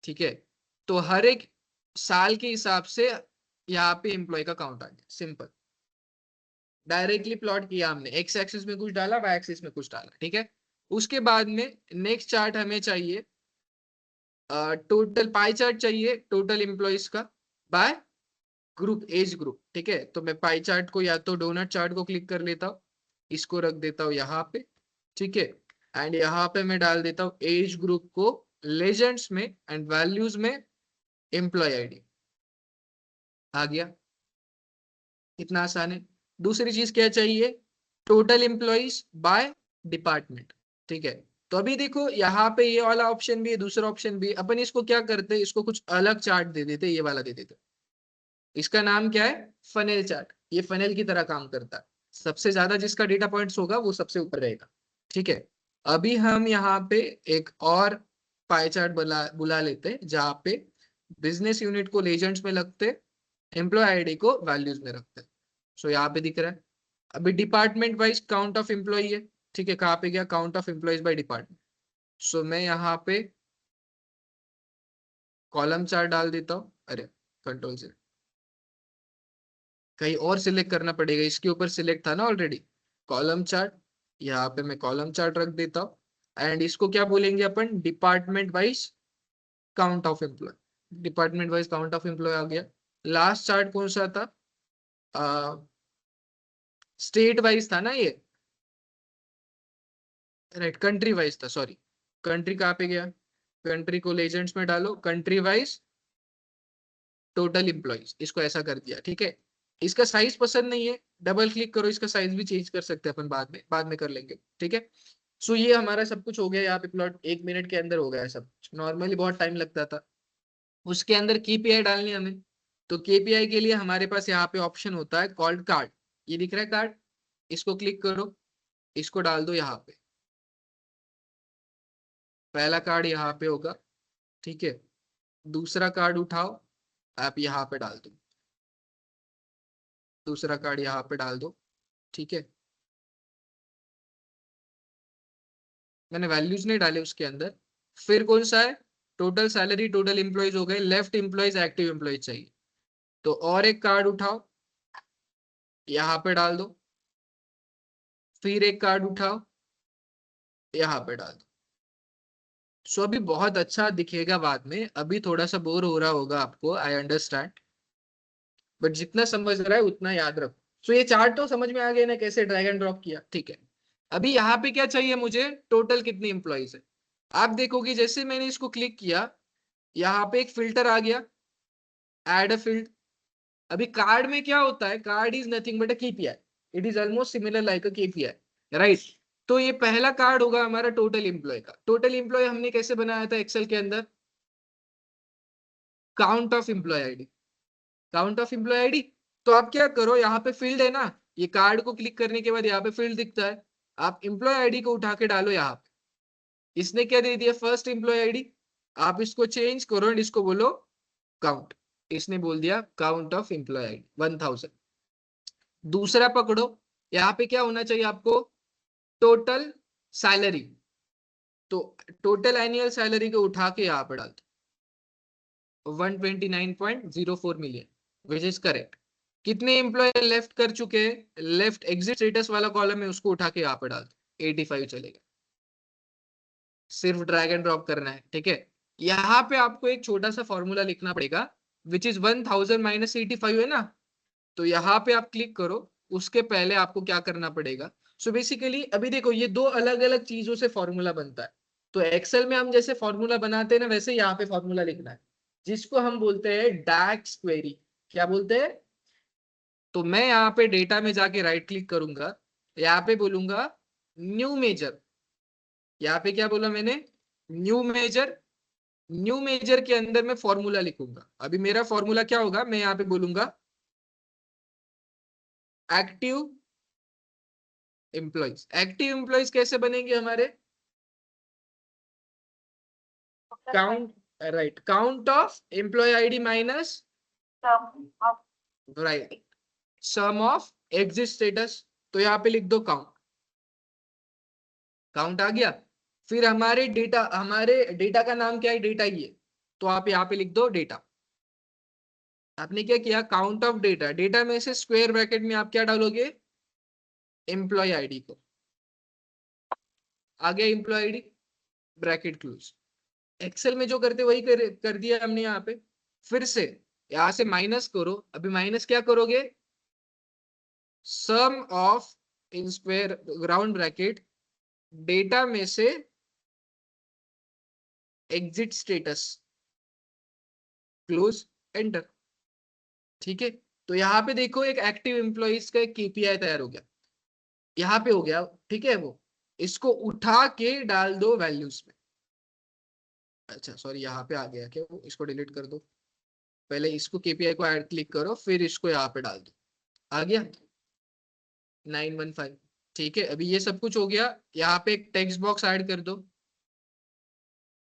ठीक है, तो हर एक साल के हिसाब से यहाँ पे एम्प्लॉय का काउंट आ गया, सिंपल। डायरेक्टली प्लॉट किया हमने, एक्स एक्सिस में कुछ डाला, वाई एक्सिस में कुछ डाला। ठीक है, उसके बाद में नेक्स्ट चार्ट हमें चाहिए, टोटल पाई चार्ट चाहिए, टोटल एम्प्लॉयज का बाय ग्रुप, एज ग्रुप। ठीक है, तो मैं पाई चार्ट को या तो डोनट चार्ट को क्लिक कर लेता हूँ, इसको रख देता हूँ यहाँ पे। ठीक है, एंड यहाँ पे मैं डाल देता हूँ एज ग्रुप को लेजेंड्स में, एंड वैल्यूज में एम्प्लॉय आईडी। आ गया, इतना आसान है। दूसरी चीज क्या चाहिए, टोटल एम्प्लॉइज बाय डिपार्टमेंट। ठीक है, तो अभी देखो यहाँ पे ये वाला ऑप्शन भी है, दूसरा ऑप्शन भी है। अपन इसको क्या करते हैं, इसको कुछ अलग चार्ट दे देते, ये वाला दे देते। इसका नाम क्या है, फनेल चार्ट। ये फनेल की तरह काम करता है, सबसे ज्यादा जिसका डेटा पॉइंट्स होगा वो सबसे ऊपर रहेगा। ठीक है, अभी हम यहाँ पे एक और पाई चार्ट बुला लेते हैं, जहाँ पे बिजनेस यूनिट को लेजेंड्स में लगते, एम्प्लॉय आईडी को वैल्यूज में रखते हैं। सो यहाँ पे दिख रहा है। अभी department wise count of employee है। ठीक है, कहाँ पे गया, count of employees by department. So मैं यहाँ पे कॉलम चार्ट डाल देता हूँ। अरे, कंट्रोल से कहीं और सिलेक्ट करना पड़ेगा, इसके ऊपर सिलेक्ट था ना ऑलरेडी, कॉलम चार्ट। यहाँ पे मैं कॉलम चार्ट रख देता हूँ, एंड इसको क्या बोलेंगे अपन, department wise count of employee. Department wise count of employee आ गया। लास्ट चार्ट कौन सा था, स्टेट वाइज था ना ये, राइट, कंट्री वाइज था, सॉरी। कंट्री कहाँ पे गया, कंट्री को लेजेंड्स में डालो, कंट्री वाइज टोटल एम्प्लॉइज, इसको ऐसा कर दिया। ठीक है, इसका साइज पसंद नहीं है, डबल क्लिक करो, इसका साइज भी चेंज कर सकते हैं अपन, बाद में कर लेंगे। ठीक है, सो ये हमारा सब कुछ हो गया यहाँ पे, प्लॉट 1 मिनट के अंदर हो गया है सब कुछ। नॉर्मली बहुत टाइम लगता था। उसके अंदर केपीआई डालनी है हमें। तो केपीआई के लिए हमारे पास यहाँ पे ऑप्शन होता है कॉल्ड कार्ड, ये दिख रहा है कार्ड, इसको क्लिक करो, इसको डाल दो यहाँ पे। पहला कार्ड यहाँ पे होगा। ठीक है, दूसरा कार्ड उठाओ, आप यहाँ पे डाल दो, दूसरा कार्ड यहाँ पे डाल दो। ठीक है, मैंने वैल्यूज नहीं डाले उसके अंदर। फिर कौन सा है, टोटल सैलरी, टोटल एम्प्लॉयज हो गए, लेफ्ट एम्प्लॉयज, एक्टिव एम्प्लॉयज चाहिए। तो और एक कार्ड उठाओ, यहाँ पे डाल दो। फिर एक कार्ड उठाओ, यहाँ पे डाल दो। सो अभी बहुत अच्छा दिखेगा बाद में, अभी थोड़ा सा बोर हो रहा होगा आपको, आई अंडरस्टैंड, बट जितना समझ रहा है उतना याद रखो। सो ये चार्ट तो समझ में आ गया ना, कैसे ड्रैग एंड ड्रॉप किया। ठीक है, अभी यहाँ पे क्या चाहिए मुझे, टोटल कितनी एम्प्लॉयज है। आप देखोगे जैसे मैंने इसको क्लिक किया, यहाँ पे एक फिल्टर आ गया, एड अ फील्ड। अभी कार्ड में क्या होता है, card is nothing but a KPI, it is almost similar like a KPI, right. तो ये पहला कार्ड होगा हमारा टोटल एम्प्लॉय का। टोटल एम्प्लॉय हमने कैसे बनाया था एक्सेल के अंदर, count of employee ID, count of employee ID. तो आप क्या करो, यहाँ पे फील्ड है ना, ये कार्ड को क्लिक करने के बाद यहाँ पे फील्ड दिखता है, आप एम्प्लॉय आईडी को उठा के डालो यहाँ पे। इसने क्या दे दिया, फर्स्ट एम्प्लॉय आईडी, आप इसको चेंज करो एंड इसको बोलो काउंट। इसने बोल दिया काउंट ऑफ एम्प्लॉय आईडी 1000। दूसरा पकड़ो, यहाँ पे क्या होना चाहिए आपको, टोटल सैलरी। तो टोटल एनुअल सैलरी को उठा के यहाँ पे डाल दो 129.04 मिलियन, विच इज करेक्ट। कितने एम्प्लॉय लेफ्ट कर चुके हैं, लेफ्ट एग्जिट स्टेटस वाला कॉलम है उसको उठा के यहाँ पे डाल दो 85 चलेगा। सिर्फ ड्रैग एंड ड्रॉप करना है, ठीक है। यहाँ पे आपको एक छोटा सा फॉर्मूला लिखना पड़ेगा, विच इज 1000 माइनस 85 है ना। तो यहाँ पे आप क्लिक करो, उसके पहले आपको क्या करना पड़ेगा। सो बेसिकली अभी देखो ये दो अलग अलग चीजों से फॉर्मूला बनता है। तो एक्सेल में हम जैसे फॉर्मूला बनाते हैं ना, वैसे यहाँ पे फॉर्मूला लिखना है, जिसको हम बोलते हैं डैक्स क्वेरी। क्या बोलते हैं, तो मैं यहाँ पे डेटा में जाके राइट क्लिक करूंगा, यहाँ पे बोलूंगा न्यू मेजर। यहाँ पे क्या बोला मैंने, न्यू मेजर। न्यू मेजर के अंदर मैं फॉर्मूला लिखूंगा। अभी मेरा फॉर्मूला क्या होगा, मैं यहाँ पे बोलूंगा एक्टिव एम्प्लॉइज। एक्टिव एम्प्लॉइज कैसे बनेंगे हमारे, count, right, count of employee ID minus, right, sum of exit status. तो यहाँ पे लिख दो काउंट, काउंट आ गया। फिर हमारे डेटा का नाम क्या है, डेटा ही है, तो आप यहाँ पे लिख दो डेटा। आपने क्या किया, काउंट ऑफ डेटा, डेटा में से स्क्वायर ब्रैकेट में आप क्या डालोगे, एम्प्लॉय आईडी को। आ गया employee ID, bracket close. Excel में जो करते वही कर दिया हमने यहाँ पे। फिर से यहाँ से माइनस करो, अभी माइनस क्या करोगे, sum of in square ground bracket data में से एग्जिट स्टेटस, क्लोज, एंटर। ठीक है। तो यहाँ पे देखो एक एक्टिव एम्प्लॉइज का एक केपीआई तैयार हो गया, यहाँ पे हो गया, ठीक है। वो इसको उठा के डाल दो वैल्यूज में। अच्छा सॉरी, यहाँ पे आ गया क्या, वो इसको डिलीट कर दो। पहले इसको केपीआई को ऐड क्लिक करो, फिर इसको यहाँ पे डाल दो। आ गया 915। ठीक है, अभी ये सब कुछ हो गया। यहाँ पे एक टेक्स्ट बॉक्स ऐड कर दो,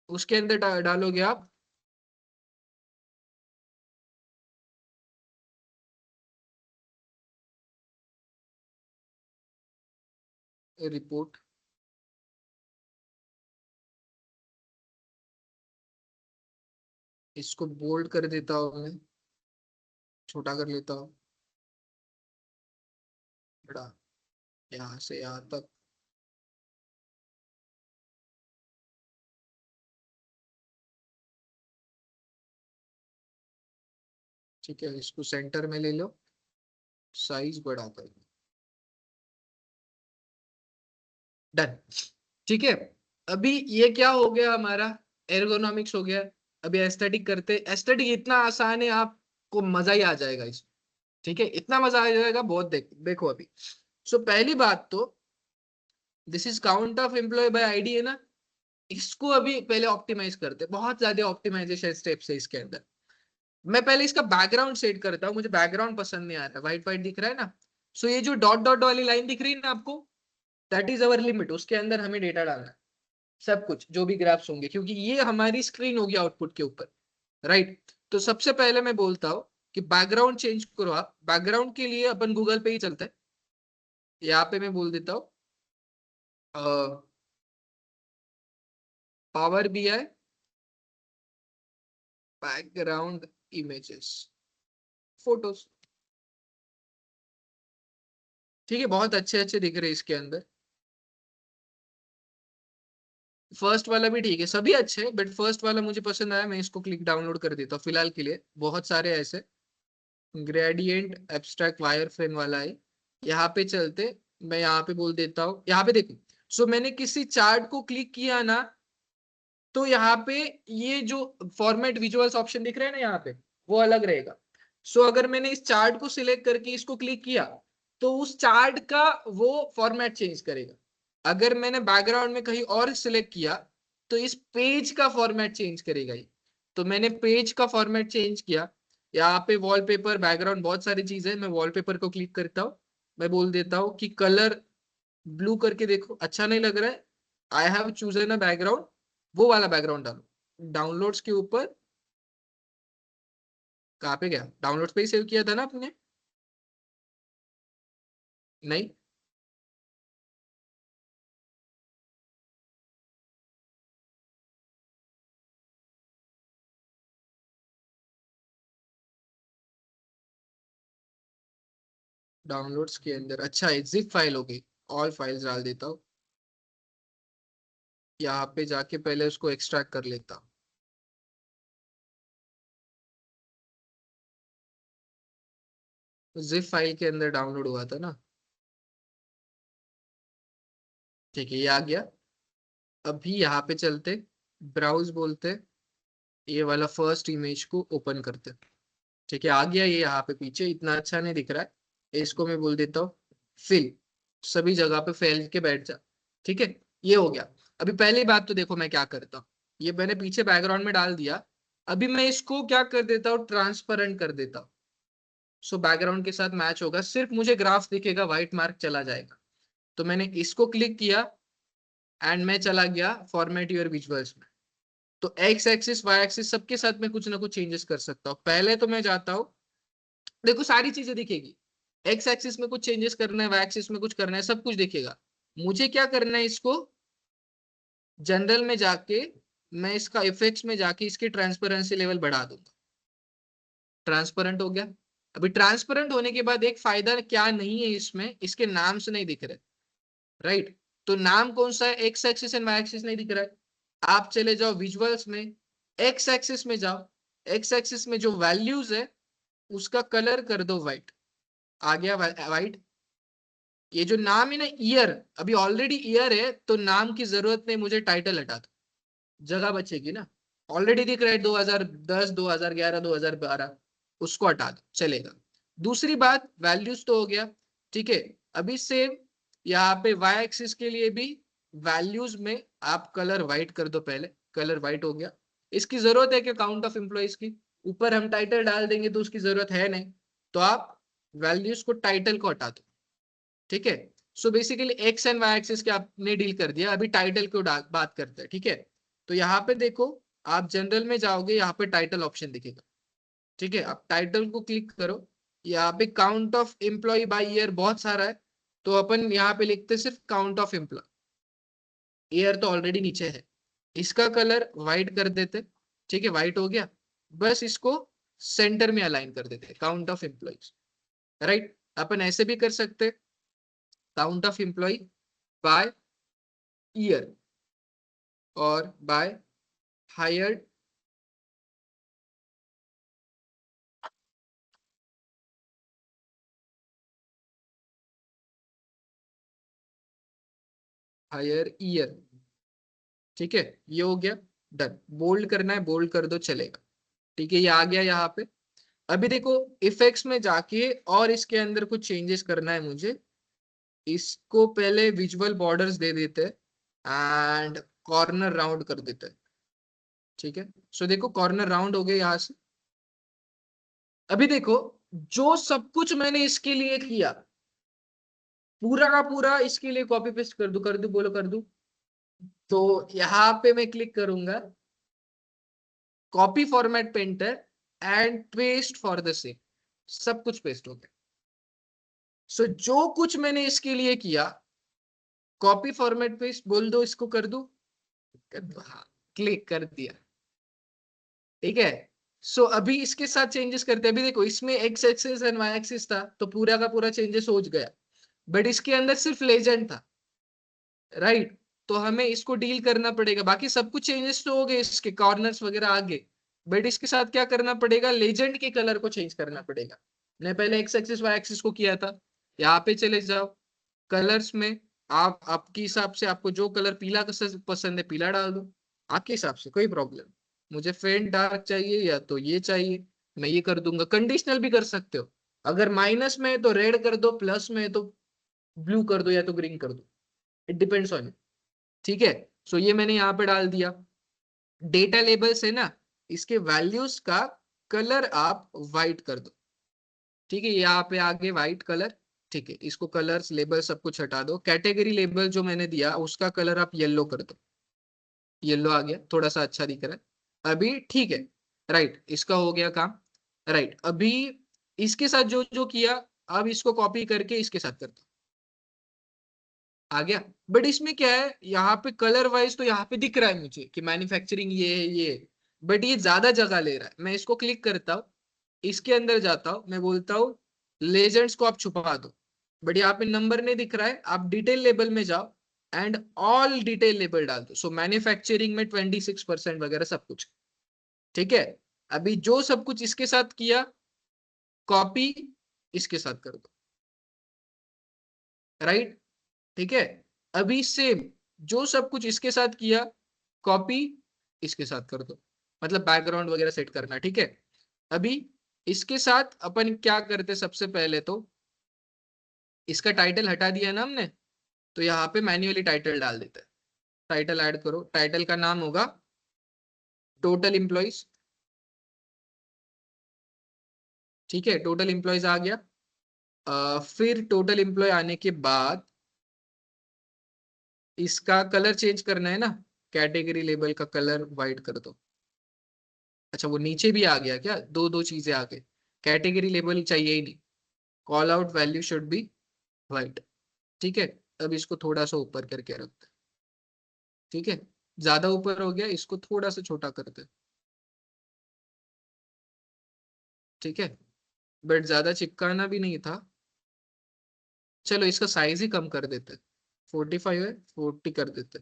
उसके अंदर डालोगे आप रिपोर्ट। इसको बोल्ड कर देता हूँ मैं, छोटा कर लेता हूँ, बड़ा, यहाँ से यहाँ तक। ठीक है, इसको सेंटर में ले लो, साइज बड़ा कर लो, डन। ठीक है, अभी ये क्या हो गया हमारा, एर्गोनॉमिक्स हो गया। अभी एस्थेटिक करते, एस्थेटिक इतना आसान है, आपको मजा ही आ जाएगा इसमें। ठीक है, इतना मजा आ जाएगा बहुत। देखो अभी, सो पहली बात तो this is count of employee by ID है ना, इसको अभी पहले ऑप्टिमाइज करते, बहुत ज्यादा ऑप्टिमाइजेशन स्टेप्स है इसके अंदर। मैं पहले इसका बैकग्राउंड सेट करता हूँ, मुझे बैकग्राउंड पसंद नहीं आ रहा, व्हाइट व्हाइट दिख रहा है ना। सो ये जो डॉट डॉट वाली लाइन दिख रही है ना आपको, दैट इज अवर लिमिट, उसके अंदर हमें डेटा डालना है, सब कुछ जो भी ग्राफ्स होंगे, क्योंकि ये हमारी स्क्रीन होगी आउटपुट के ऊपर, राइट। तो सबसे पहले मैं बोलता हूँ कि बैकग्राउंड चेंज करो आप। बैकग्राउंड के लिए अपन गूगल पे ही चलते हैं, यहाँ पे मैं बोल देता हूँ power BI background images photos. ठीक है, बहुत अच्छे अच्छे दिख रहे हैं इसके अंदर। फर्स्ट वाला भी ठीक है, सभी अच्छे हैं, बट फर्स्ट वाला मुझे पसंद आया, मैं इसको क्लिक डाउनलोड कर देता हूँ फिलहाल के लिए। बहुत सारे ऐसे ग्रेडियंट एब्स्ट्रैक्ट वायर फ्रेम वाला है, यहाँ पे चलते। मैं यहाँ पे बोल देता हूँ, यहाँ पे देखो। सो मैंने किसी चार्ट को क्लिक किया ना, तो यहाँ पे ये जो फॉर्मेट विजुअल्स ऑप्शन दिख रहे हैं ना यहाँ पे, वो अलग रहेगा। सो अगर मैंने इस चार्ट को सिलेक्ट करके इसको क्लिक किया तो उस चार्ट का वो फॉर्मेट चेंज करेगा। अगर मैंने बैकग्राउंड में कहीं और सिलेक्ट किया तो इस पेज का फॉर्मेट चेंज करेगा ये। तो मैंने पेज का फॉर्मेट चेंज किया। यहाँ पे वॉलपेपर, बैकग्राउंड, बहुत सारी चीजें। मैं वॉलपेपर को क्लिक करता हूँ, मैं बोल देता हूँ कि कलर ब्लू करके देखो, अच्छा नहीं लग रहा है, I have chosen a background, वो वाला बैकग्राउंड डालो। डाउनलोड्स के ऊपर, कहाँ पे गया, डाउनलोड्स पे ही सेव किया था ना आपने? नहीं, डाउनलोड्स के अंदर, अच्छा जिप फाइल हो गई, ऑल फाइल्स डाल देता हूँ। यहाँ पे जाके पहले उसको एक्सट्रैक्ट कर लेता हूँ। जिप फाइल के अंदर डाउनलोड हुआ था ना, ठीक है, ये आ गया। अभी यहाँ पे चलते, ब्राउज बोलते, ये वाला फर्स्ट इमेज को ओपन करते। ठीक है, आ गया ये यहाँ पे पीछे, इतना अच्छा नहीं दिख रहा है, इसको मैं बोल देता हूँ फिल, सभी जगह पे फैल के बैठ जा। ठीक है, ये हो गया। अभी पहली बात तो देखो मैं क्या करता हूँ, ये मैंने पीछे बैकग्राउंड में डाल दिया। अभी मैं इसको क्या कर देता हूँ, ट्रांसपेरेंट कर देता हूँ। सो बैकग्राउंड के साथ मैच होगा, सिर्फ मुझे ग्राफ दिखेगा, व्हाइट मार्क चला जाएगा। तो मैंने इसको क्लिक किया एंड मैं चला गया फॉर्मेट योर विजुअल्स में। तो एक्स एक्सिस, वाई एक्सिस, सबके साथ में कुछ ना कुछ चेंजेस कर सकता हूँ। पहले तो मैं जाता हूँ, देखो सारी चीजें दिखेगी, एक्स एक्सिस में कुछ चेंजेस करना है, वाई एक्सिस में कुछ करना है, सब कुछ दिखेगा। मुझे क्या करना है, इसको जनरल में जाके मैं इसका इफेक्ट्स में जाके इसकी ट्रांसपेरेंसी लेवल बढ़ा दूंगा। ट्रांसपेरेंट हो गया। अभी ट्रांसपेरेंट होने के बाद एक फायदा क्या नहीं है इसमें, इसके नाम से नहीं दिख रहे, राइट? तो नाम कौन सा है, X axis and Y axis नहीं दिख रहा है। आप चले जाओ विजुअल्स में, एक्स एक्सिस में जाओ, एक्स एक्सिस में जो वैल्यूज है उसका कलर कर दो व्हाइट, आ गया व्हाइट। ये जो नाम है ना, ईयर, अभी ऑलरेडी ईयर है तो नाम की जरूरत नहीं, मुझे टाइटल हटा दो, जगह बचेगी ना। ऑलरेडी दिख रहा है 2010, 2011, 2012, उसको हटा दो, चलेगा। दूसरी बात, वैल्यूज तो हो गया, ठीक है। अभी सेम यहाँ पे वाई एक्सिस के लिए भी वैल्यूज में आप कलर व्हाइट कर दो, पहले कलर व्हाइट हो गया। इसकी जरूरत है कि काउंट ऑफ एम्प्लॉइज की, ऊपर हम टाइटल डाल देंगे तो उसकी जरूरत है नहीं, तो आप वैल्यूज को, टाइटल को हटा दो। ठीक है, so basically X and Y axis के आपने डील कर दिया। अभी टाइटल को बात करते हैं, ठीक है। तो यहाँ पे देखो, आप जनरल में जाओगे, यहाँ पे टाइटल ऑप्शन दिखेगा, ठीक है। आप टाइटल को क्लिक करो, यहाँ पे count of employee by year बहुत सारा है, तो अपन यहाँ पे लिखते सिर्फ काउंट ऑफ एम्प्लॉय, ईयर तो ऑलरेडी नीचे है। इसका कलर व्हाइट कर देते, ठीक है, व्हाइट हो गया। बस इसको सेंटर में अलाइन कर देते, काउंट ऑफ एम्प्लॉयज, राइट। अपन ऐसे भी कर सकते, count of employee by year और बाय हायर्ड, हायर ईयर, ठीक है, ये हो गया। डन, बोल्ड करना है बोल्ड कर दो, चलेगा। ठीक है, ये आ गया यहाँ पे। अभी देखो इफेक्ट्स में जाके और इसके अंदर कुछ चेंजेस करना है मुझे। इसको पहले विजुअल बॉर्डर्स दे देते हैं एंड कॉर्नर राउंड कर देते हैं, ठीक है। सो देखो कॉर्नर राउंड हो गए यहाँ से। अभी देखो, जो सब कुछ मैंने इसके लिए किया, पूरा का पूरा इसके लिए कॉपी पेस्ट कर दू बोलो कर दू। तो यहाँ पे मैं क्लिक करूंगा, copy format painter and paste for the same, सब कुछ पेस्ट हो गया। सो जो कुछ मैंने इसके लिए किया, कॉपी फॉर्मेट पेस्ट बोल दो, इसको कर दो, हाँ, क्लिक कर दिया, ठीक है। सो अभी इसके साथ चेंजेस करते हैं। अभी देखो इसमें X axis and Y axis था तो पूरा का पूरा चेंजेस हो गया, बट इसके अंदर सिर्फ लेजेंड था, राइट। तो हमें इसको डील करना पड़ेगा, बाकी सब कुछ चेंजेस तो हो गए, इसके कॉर्नर्स वगैरह आ गए, बट इसके साथ क्या करना पड़ेगा, लेजेंड के कलर को चेंज करना पड़ेगा। मैं पहले एक्स एक्सिस वाई एक्सिस को किया था, यहाँ पे चले जाओ कलर्स में, आप आपके हिसाब से आपको जो कलर पीला पसंद है पीला डाल दो, आपके हिसाब से कोई प्रॉब्लम। मुझे फेंट डार्क चाहिए या तो ये चाहिए, मैं ये कर दूंगा। कंडीशनल भी कर सकते हो, अगर माइनस में है तो रेड कर दो, प्लस में है तो ब्लू कर दो या तो ग्रीन कर दो, इट डिपेंड्स ऑन यू। ठीक है, सो ये मैंने यहाँ पे डाल दिया। डेटा लेबल से ना इसके वैल्यूज का कलर आप वाइट कर दो। ठीक है, यहाँ पे आगे व्हाइट कलर। ठीक है, इसको कलर्स लेबल सब कुछ हटा दो। कैटेगरी लेबल जो मैंने दिया उसका कलर आप येलो कर दो। येलो आ गया, थोड़ा सा अच्छा दिख रहा है अभी। ठीक है, राइट, इसका हो गया काम। राइट, अभी इसके साथ जो जो किया, अब इसको कॉपी करके इसके साथ कर दो। आ गया। बट इसमें क्या है, यहाँ पे कलर वाइज तो यहाँ पे दिख रहा है मुझे कि मैन्युफैक्चरिंग ये है ये है, बट ये ज्यादा जगह ले रहा है। मैं इसको क्लिक करता हूँ, इसके अंदर जाता हूँ, मैं बोलता हूँ लेजेंड्स को आप छुपा दो। बट यहाँ पे नंबर नहीं दिख रहा है, आप डिटेल लेबल में जाओ एंड ऑल डिटेल लेबल डाल दो। सो मैन्युफैक्चरिंग में 26% वगैरह सब कुछ। ठीक है, अभी जो सब कुछ इसके साथ किया, कॉपी इसके साथ कर दो। राइट, ठीक है, अभी सेम जो सब कुछ इसके साथ किया, कॉपी इसके साथ कर दो। मतलब बैकग्राउंड वगैरह सेट करना। ठीक है, अभी इसके साथ अपन क्या करते, सबसे पहले तो इसका टाइटल हटा दिया ना हमने, तो यहाँ पे मैन्युअली टाइटल डाल देते हैं। टाइटल ऐड करो, टाइटल का नाम होगा टोटल एम्प्लॉइज। ठीक है, टोटल एम्प्लॉइज आ गया। फिर टोटल एम्प्लॉय आने के बाद इसका कलर चेंज करना है ना, कैटेगरी लेबल का कलर वाइट कर दो। अच्छा, वो नीचे भी आ गया क्या, दो दो चीजें आ गई। कैटेगरी लेबल चाहिए ही नहीं, call out value should be white. ठीक है, अब इसको थोड़ा सा ऊपर करके रखते हैं। ठीक है, ज्यादा ऊपर हो गया, इसको थोड़ा सा छोटा करते हैं। ठीक है, बट ज्यादा चिपकाना भी नहीं था। चलो इसका साइज ही कम कर देते, 45 है, 40 कर देते।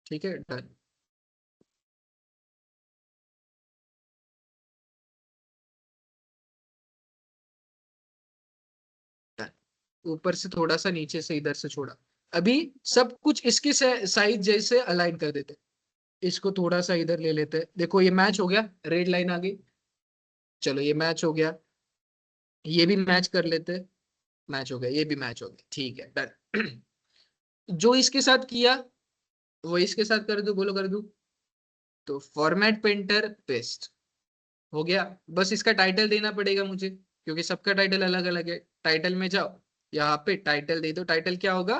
ठीक है, डन। डन, ऊपर से थोड़ा सा, नीचे से इधर से छोड़ा। अभी सब कुछ इसके साइज जैसे अलाइन कर देते। इसको थोड़ा सा इधर ले लेते हैं, देखो ये मैच हो गया, रेड लाइन आ गई। चलो ये मैच हो गया, ये भी मैच कर लेते। मैच हो गया, ये भी मैच हो गया। ठीक है, डन। जो इसके साथ किया वो इसके साथ कर दो, बोलो कर दू। तो फॉर्मेट पेंटर पेस्ट हो गया। बस इसका टाइटल देना पड़ेगा मुझे, क्योंकि सबका टाइटल अलग अलग है। टाइटल में जाओ, यहाँ पे टाइटल दे दो। टाइटल क्या होगा,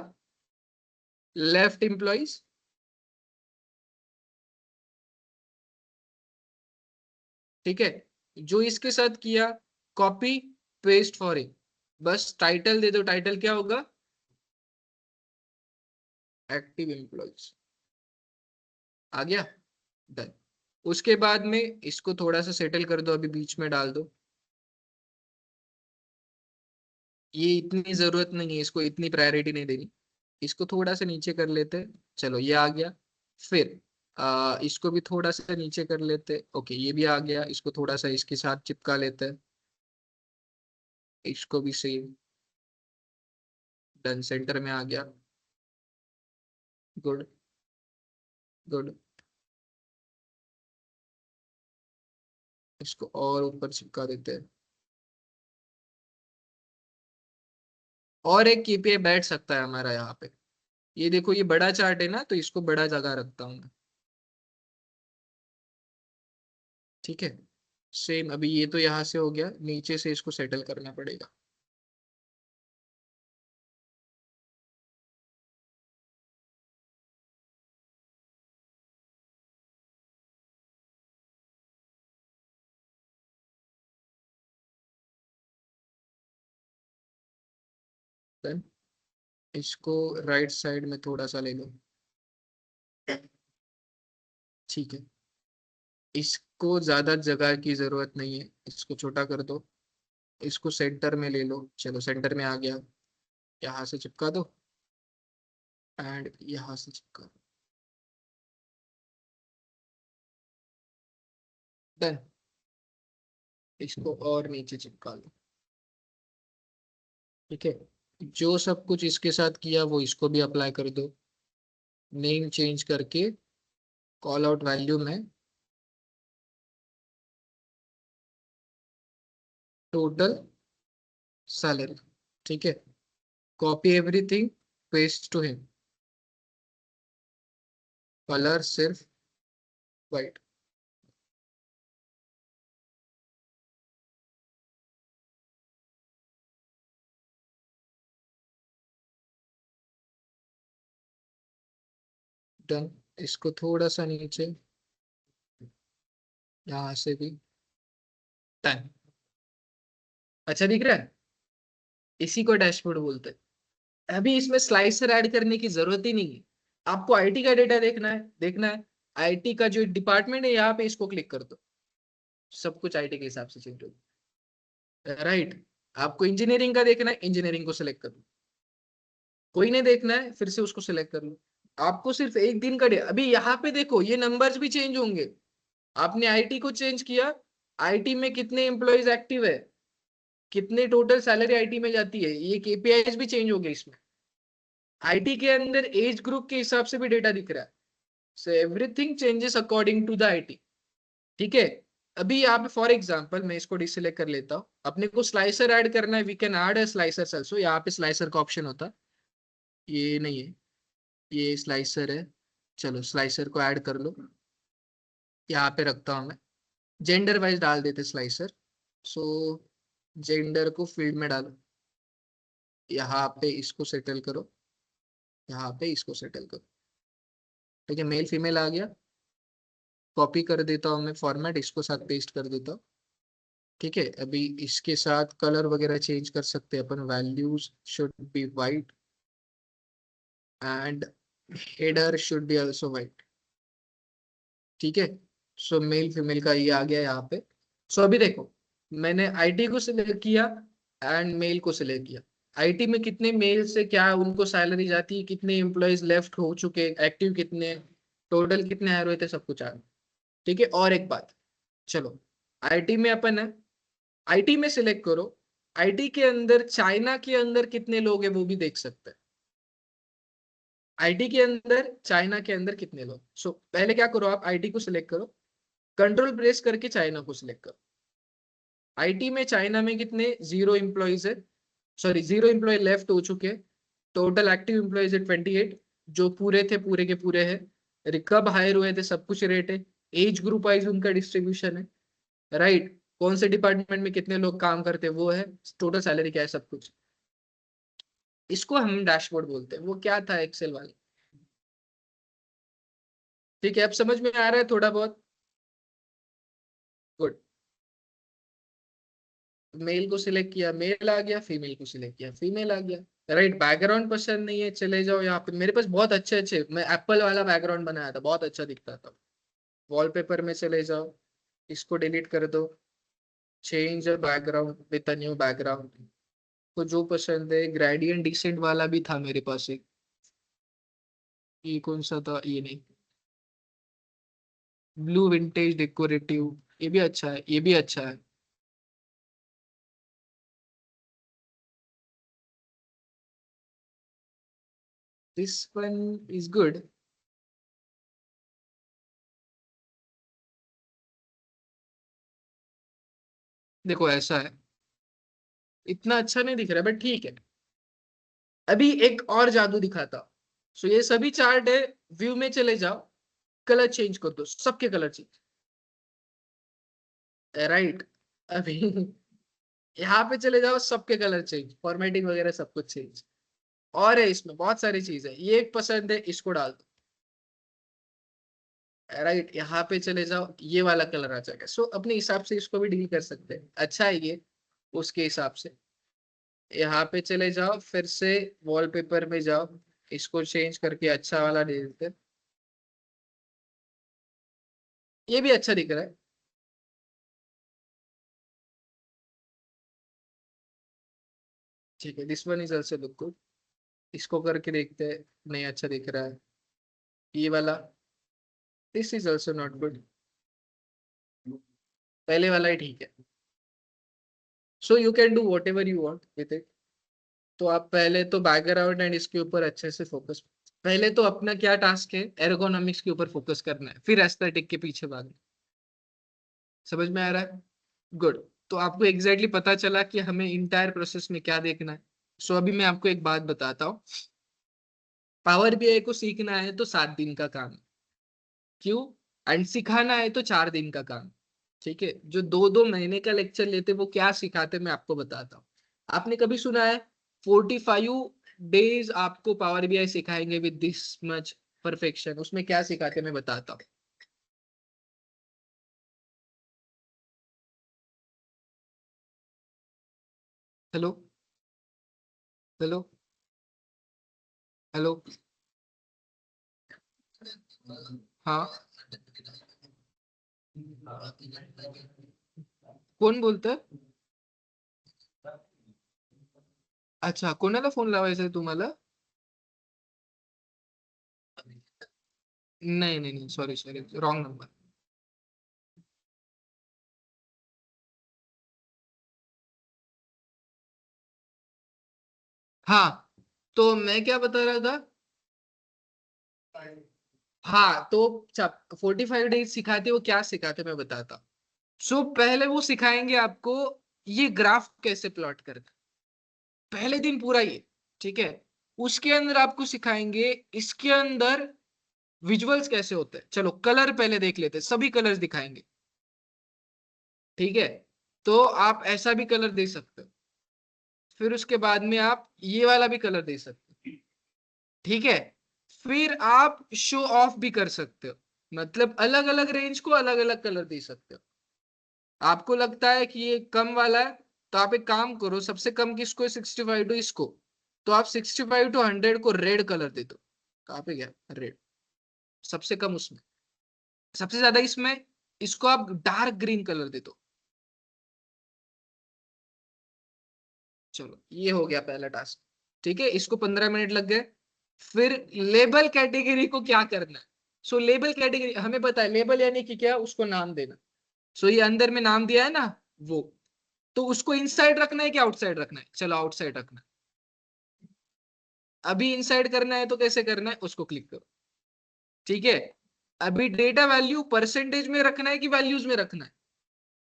लेफ्ट एम्प्लॉइज। ठीक है, जो इसके साथ किया, कॉपी पेस्ट फॉर ए। बस टाइटल दे दो, टाइटल क्या होगा, एक्टिव एम्प्लॉइज। आ गया, डन। उसके बाद में इसको थोड़ा सा सेटल कर दो, अभी बीच में डाल दो। ये इतनी जरूरत नहीं है, इसको इतनी प्रायोरिटी नहीं देनी। इसको थोड़ा सा नीचे कर लेते। चलो ये आ गया। फिर इसको भी थोड़ा सा नीचे कर लेते। ओके, ये भी आ गया, इसको थोड़ा सा इसके साथ चिपका लेते हैं। इसको भी सेम, डन, सेंटर में आ गया। Good, good. इसको और ऊपर चिपका देते हैं। और एक केपीआई बैठ सकता है हमारा यहाँ पे। ये देखो, ये बड़ा चार्ट है ना, तो इसको बड़ा जगह रखता हूँ मैं। ठीक है, सेम। अभी ये तो यहाँ से हो गया, नीचे से इसको सेटल करना पड़ेगा। देन इसको राइट साइड में थोड़ा सा ले लो। ठीक है, इसको ज्यादा जगह की जरूरत नहीं है, इसको छोटा कर दो। इसको सेंटर में ले लो। चलो सेंटर में आ गया, यहाँ से चिपका दो एंड यहाँ से चिपका दो। डन, इसको और नीचे चिपका लो। ठीक है, जो सब कुछ इसके साथ किया वो इसको भी अप्लाई कर दो, नेम चेंज करके। कॉल आउट वैल्यू में टोटल सैलरी, ठीक है, copy everything, paste to him, colour सिर्फ वाइट। डन। इसको थोड़ा सा नीचे, यहाँ से भी डन। अच्छा दिख रहा है, इसी को डैशबोर्ड बोलते हैं। अभी इसमें स्लाइसर ऐड करने की जरूरत ही नहीं है। आपको आईटी का डेटा देखना है आईटी का जो डिपार्टमेंट है यहाँ पे, इसको क्लिक कर दो, सब कुछ आईटी के हिसाब से चेंज होगा। राइट। आपको इंजीनियरिंग का देखना है, इंजीनियरिंग को सिलेक्ट कर लो। कोई नहीं देखना है, फिर से उसको सिलेक्ट कर लो। आपको सिर्फ एक दिन का अभी यहाँ पे देखो, ये नंबर्स भी चेंज होंगे। आपने आईटी को चेंज किया, आईटी में कितने एम्प्लॉयज एक्टिव है, कितने टोटल सैलरी आईटी में जाती है, ये केपीआईज भी चेंज हो गए इसमें। आईटी के अंदर एज ग्रुप के हिसाब से भी डेटा दिख रहा है। So everything changes according to the IT. ठीक है। अभी यहाँ पे फॉर एग्जांपल मैं इसको डिसेलेक्ट कर लेता हूँ, अपने को स्लाइसर ऐड करना है, we can add a slicer also. यहाँ पे स्लाइसर का ऑप्शन होता, ये नहीं है, ये स्लाइसर है। चलो स्लाइसर को ऐड कर लो, यहाँ पे रखता हूँ मैं। जेंडर वाइज डाल देते स्लाइसर। सो जेंडर को फील्ड में डालो, यहाँ पे इसको सेटल करो, यहाँ पे इसको सेटल करो। ठीक है, मेल फीमेल आ गया। कॉपी कर देता हूँ मैं फॉर्मेट, इसको साथ पेस्ट कर देता हूँ। ठीक है, अभी इसके साथ कलर वगैरह चेंज कर सकते हैं अपन। Values should be white and header should be also white. ठीक है। सो मेल फीमेल का ये आ गया यहाँ पे। सो अभी देखो, मैंने आईटी को सिलेक्ट किया एंड मेल को सिलेक्ट किया। आईटी में कितने मेल से क्या उनको सैलरी जाती है, कितने एम्प्लॉयज लेफ्ट हो चुके, एक्टिव कितने, टोटल कितने हायर हुए थे, सब कुछ आ गया। ठीक है। और एक बात, चलो आईटी में अपन है, आईटी में सिलेक्ट करो, आईटी के अंदर चाइना के अंदर कितने लोग हैं वो भी देख सकते हैं। आईटी के अंदर चाइना के अंदर कितने लोग। सो पहले क्या करो, आप आईटी को सिलेक्ट करो, कंट्रोल प्रेस करके चाइना को सिलेक्ट करो। आईटी में चाइना में कितने, 0 एम्प्लॉयज है, सॉरी 0 एम्प्लॉय लेफ्ट हो चुके हैं। टोटल एक्टिव एम्प्लॉयज है 28, जो पूरे थे पूरे के पूरे है। कब हायर हुए थे सब कुछ रेट है। एज ग्रुप वाइज उनका डिस्ट्रीब्यूशन है। राइट। कौन से डिपार्टमेंट में कितने लोग काम करते हैं वो है, टोटल सैलरी क्या है, सब कुछ। इसको हम डैशबोर्ड बोलते हैं। वो क्या था एक्सेल वाले। ठीक है, अब समझ में आ रहा है थोड़ा बहुत। गुड। मेल को सिलेक्ट किया, मेल आ गया, फीमेल को सिलेक्ट किया, फीमेल आ गया। राइट। बैकग्राउंड पसंद नहीं है, चले जाओ यहाँ पे, मेरे पास बहुत अच्छे अच्छे, मैं एप्पल वाला बैकग्राउंड बनाया था, बहुत अच्छा दिखता था। वॉलपेपर में चले जाओ, इसको डिलीट कर दो, change background with new background. तो जो पसंद है, ग्रेडियंट डिसेंट वाला भी था मेरे पास एक, ये कौन सा था, ये नहीं, ब्लू विंटेज डेकोरेटिव, ये भी अच्छा है, ये भी अच्छा है। This one is good. देखो ऐसा है, इतना अच्छा नहीं दिख रहा बट ठीक है। अभी एक और जादू दिखाता हूं। सो ये सभी चार्ट है, व्यू में चले जाओ, कलर चेंज कर दो, सबके कलर चेंज। राइट। अभी यहाँ पे चले जाओ, सबके कलर चेंज, फॉर्मेटिंग वगैरह सब कुछ चेंज। और है इसमें बहुत सारी चीज है, ये एक पसंद है, इसको डाल दो। राइट। यहाँ पे चले जाओ, ये वाला कलर आ जाएगा। सो अपने हिसाब से इसको भी डील कर सकते हैं, अच्छा है ये उसके हिसाब से। यहाँ पे चले जाओ, फिर से वॉलपेपर में जाओ, इसको चेंज करके अच्छा वाला दे देते हैं। ये भी अच्छा दिख रहा है। ठीक है, this one is also look good. इसको करके देखते हैं, नहीं अच्छा दिख रहा है। ये वाला, this is also not good, पहले वाला ही ठीक है। सो you can do whatever you want with it. तो आप पहले तो बैकग्राउंड एंड इसके ऊपर अच्छे से फोकस पहले तो अपना क्या टास्क है, एर्गोनॉमिक्स के ऊपर फोकस करना है, फिर एस्थेटिक के पीछे भागना। समझ में आ रहा है? गुड। तो आपको एग्जैक्टली पता चला कि हमें इंटायर प्रोसेस में क्या देखना है। सो अभी मैं आपको एक बात बताता हूँ, पावर बीआई को सीखना है तो 7 दिन का काम है। क्यों? एंड सिखाना है तो 4 दिन का काम। ठीक है, जो 2-2 महीने का लेक्चर लेते वो क्या सिखाते मैं आपको बताता हूँ। आपने कभी सुना है 45 डेज आपको पावर बीआई सिखाएंगे विद दिस मच परफेक्शन? उसमें क्या सिखाते मैं बताता हूँ। Hello, hello, hello. हाँ, कोण बोलतोय? अच्छा, कोणाला फोन लावायचा आहे तुम्हाला? नाही नाही नाही, सॉरी सॉरी, रॉंग नंबर। हाँ, तो मैं क्या बता रहा था। हाँ, तो 45 डेज सिखाते वो क्या सिखाते मैं बताता। सो पहले वो सिखाएंगे आपको ये ग्राफ कैसे प्लॉट करते, पहले दिन पूरा ये। ठीक है, उसके अंदर आपको सिखाएंगे इसके अंदर विजुअल्स कैसे होते हैं। चलो कलर पहले देख लेते हैं, सभी कलर्स दिखाएंगे। ठीक है, तो आप ऐसा भी कलर दे सकते हो, फिर उसके बाद में आप ये वाला भी कलर दे सकते हो। ठीक है, फिर आप शो ऑफ भी कर सकते हो, मतलब अलग अलग रेंज को अलग अलग कलर दे सकते हो। आपको लगता है कि ये कम वाला है, तो आप एक काम करो, सबसे कम किसको है? 65 टू इसको। तो आप 65 टू 100 को रेड कलर दे दो। कहाँ पे गया रेड? सबसे कम उसमें, सबसे ज्यादा इसमें, इसको आप डार्क ग्रीन कलर दे दो। चलो ये हो गया पहला टास्क। ठीक है, इसको 15 मिनट लग गए। फिर लेबल कैटेगरी को क्या करना है। सो लेबल कैटेगरी हमें पता है, लेबल यानी कि क्या, उसको नाम देना। सो ये अंदर में नाम दिया है ना, वो, तो उसको इनसाइड रखना है कि आउटसाइड रखना है? चलो आउटसाइड रखना है। अभी इनसाइड करना है तो कैसे करना है, उसको क्लिक करो। ठीक है, अभी डेटा वैल्यू परसेंटेज में रखना है कि वैल्यूज में रखना है,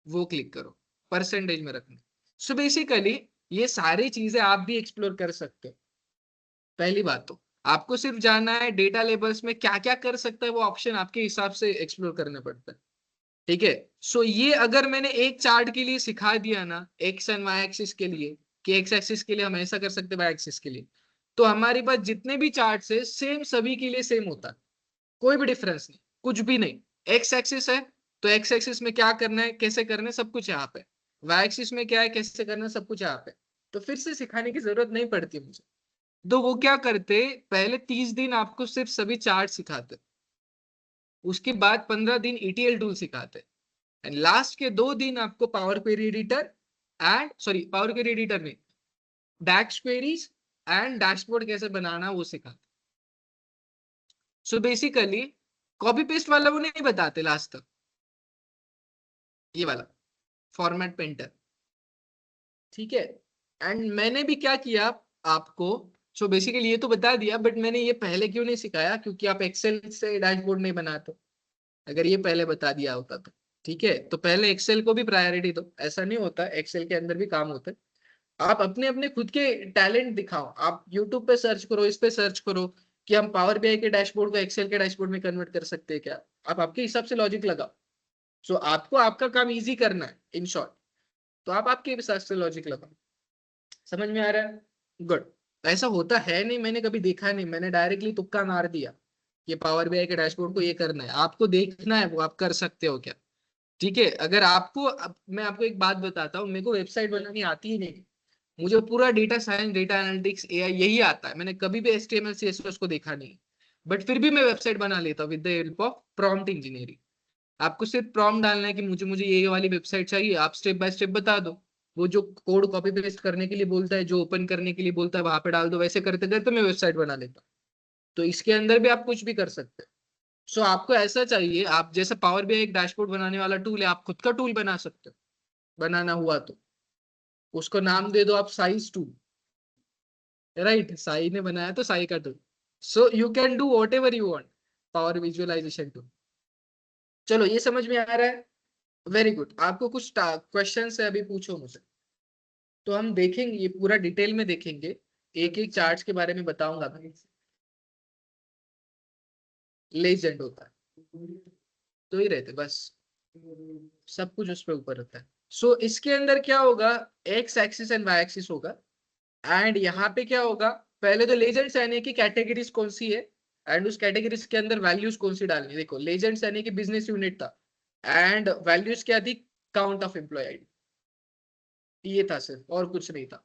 वो क्लिक करो। परसेंटेज में रखना है। सो बेसिकली ये सारी चीजें आप भी एक्सप्लोर कर सकते हो। पहली बात तो आपको सिर्फ जानना है डेटा लेबल्स में क्या क्या कर सकता है, वो ऑप्शन आपके हिसाब से एक्सप्लोर करना पड़ता है। ठीक है, सो ये अगर मैंने एक चार्ट के लिए सिखा दिया ना, एक्स एंड वाई एक्सिस के लिए, कि एक्स एक्सिस के लिए हम ऐसा कर सकते हैं, वाई एक्सिस के लिए, तो हमारे पास जितने भी चार्ट है सेम, सभी के लिए सेम होता है। कोई भी डिफरेंस नहीं, कुछ भी नहीं। एक्स एक्सिस है तो एक्स एक्सिस में क्या करना है, कैसे करना है, सब कुछ यहाँ पे। वाई एक्सिस में क्या है, कैसे करना है, सब कुछ यहाँ पे। तो फिर से सिखाने की जरूरत नहीं पड़ती मुझे। तो वो क्या करते, पहले 30 दिन आपको सिर्फ सभी चार्ट सिखाते, उसके बाद 15 दिन ईटीएल टूल सिखाते, एंड लास्ट के 2 दिन आपको power query editor and, sorry power query editor में डैक्स क्वेरीज एंड डैशबोर्ड कैसे बनाना वो सिखाते। सो बेसिकली कॉपी पेस्ट वाला वो नहीं बताते लास्ट तक, ये वाला फॉर्मेट पेंटर। ठीक है, एंड मैंने भी क्या किया आपको, सो बेसिकली ये तो बता दिया, बट मैंने ये पहले क्यों नहीं सिखाया, क्योंकि आप एक्सेल से डैशबोर्ड नहीं बनाते। अगर ये पहले बता दिया होता तो ठीक है, तो पहले एक्सेल को भी प्रायोरिटी दो। ऐसा नहीं होता, एक्सेल के अंदर भी काम होता है। आप अपने अपने खुद के टैलेंट दिखाओ, आप यूट्यूब पे सर्च करो, इस पे सर्च करो कि हम पावर बीआई के डैशबोर्ड को एक्सेल के डैशबोर्ड में कन्वर्ट कर सकते हैं क्या। आप आपके हिसाब से लॉजिक लगाओ। सो आपको आपका काम इजी करना है इन शॉर्ट, तो आप आपके हिसाब से लॉजिक लगाओ। समझ में आ रहा है? गुड। ऐसा होता है नहीं, मैंने कभी देखा नहीं, मैंने डायरेक्टली तुक्का मार दिया ये पावर बीआई के डैशबोर्ड को ये करना है, आपको देखना है वो आप कर सकते हो क्या। ठीक है, अगर आपको मैं आपको एक बात बताता हूँ, मेरे को वेबसाइट बनानी आती ही नहीं। मुझे पूरा data science, data analytics, AI यही आता है, मैंने कभी भी एचटीएमएल सीएसएस को देखा नहीं। बट फिर भी मैं वेबसाइट बना लेता हूँ with the help of prompt engineering. आपको सिर्फ प्रॉम्प्ट डालना है कि मुझे मुझे ये वाली वेबसाइट चाहिए, आप स्टेप बाय स्टेप बता दो। वो जो कोड कॉपी पेस्ट करने के लिए बोलता है, जो ओपन करने के लिए बोलता है, वहां पे डाल दो। वैसे करते करते मैं वेबसाइट बना लेता हूँ। तो इसके अंदर भी आप कुछ भी कर सकते हैं। सो आपको ऐसा चाहिए, आप जैसे पावर बीआई एक डैशबोर्ड बनाने वाला टूल है, आप खुद का टूल बना सकते हो, बनाना हुआ तो। उसको नाम दे दो आप साइज टूल। राइट, साई ने बनाया तो साई का tool. So you can do whatever you want power visualisation too. चलो ये समझ में आ रहा है, वेरी गुड। आपको कुछ क्वेश्चन है अभी, पूछो मुझसे। तो हम देखेंगे ये पूरा डिटेल में देखेंगे, एक एक चार्ट्स के बारे में बताऊंगा मैं। लेजेंड होता है तो ही रहते बस, सब कुछ उस पर ऊपर होता है। सो इसके अंदर क्या होगा, X axis and Y axis होगा। एंड यहाँ पे क्या होगा, पहले तो लेजेंड्स यानी कि कैटेगरीज कौन सी है, एंड उस कैटेगरीज के अंदर वैल्यूज कौन सी डालनी है। देखो लेजेंड्स यानी कि बिजनेस यूनिट था, एंड वैल्यूज क्या थी, काउंट ऑफ एम्प्लॉय आईडी, ये था सिर्फ, और कुछ नहीं था।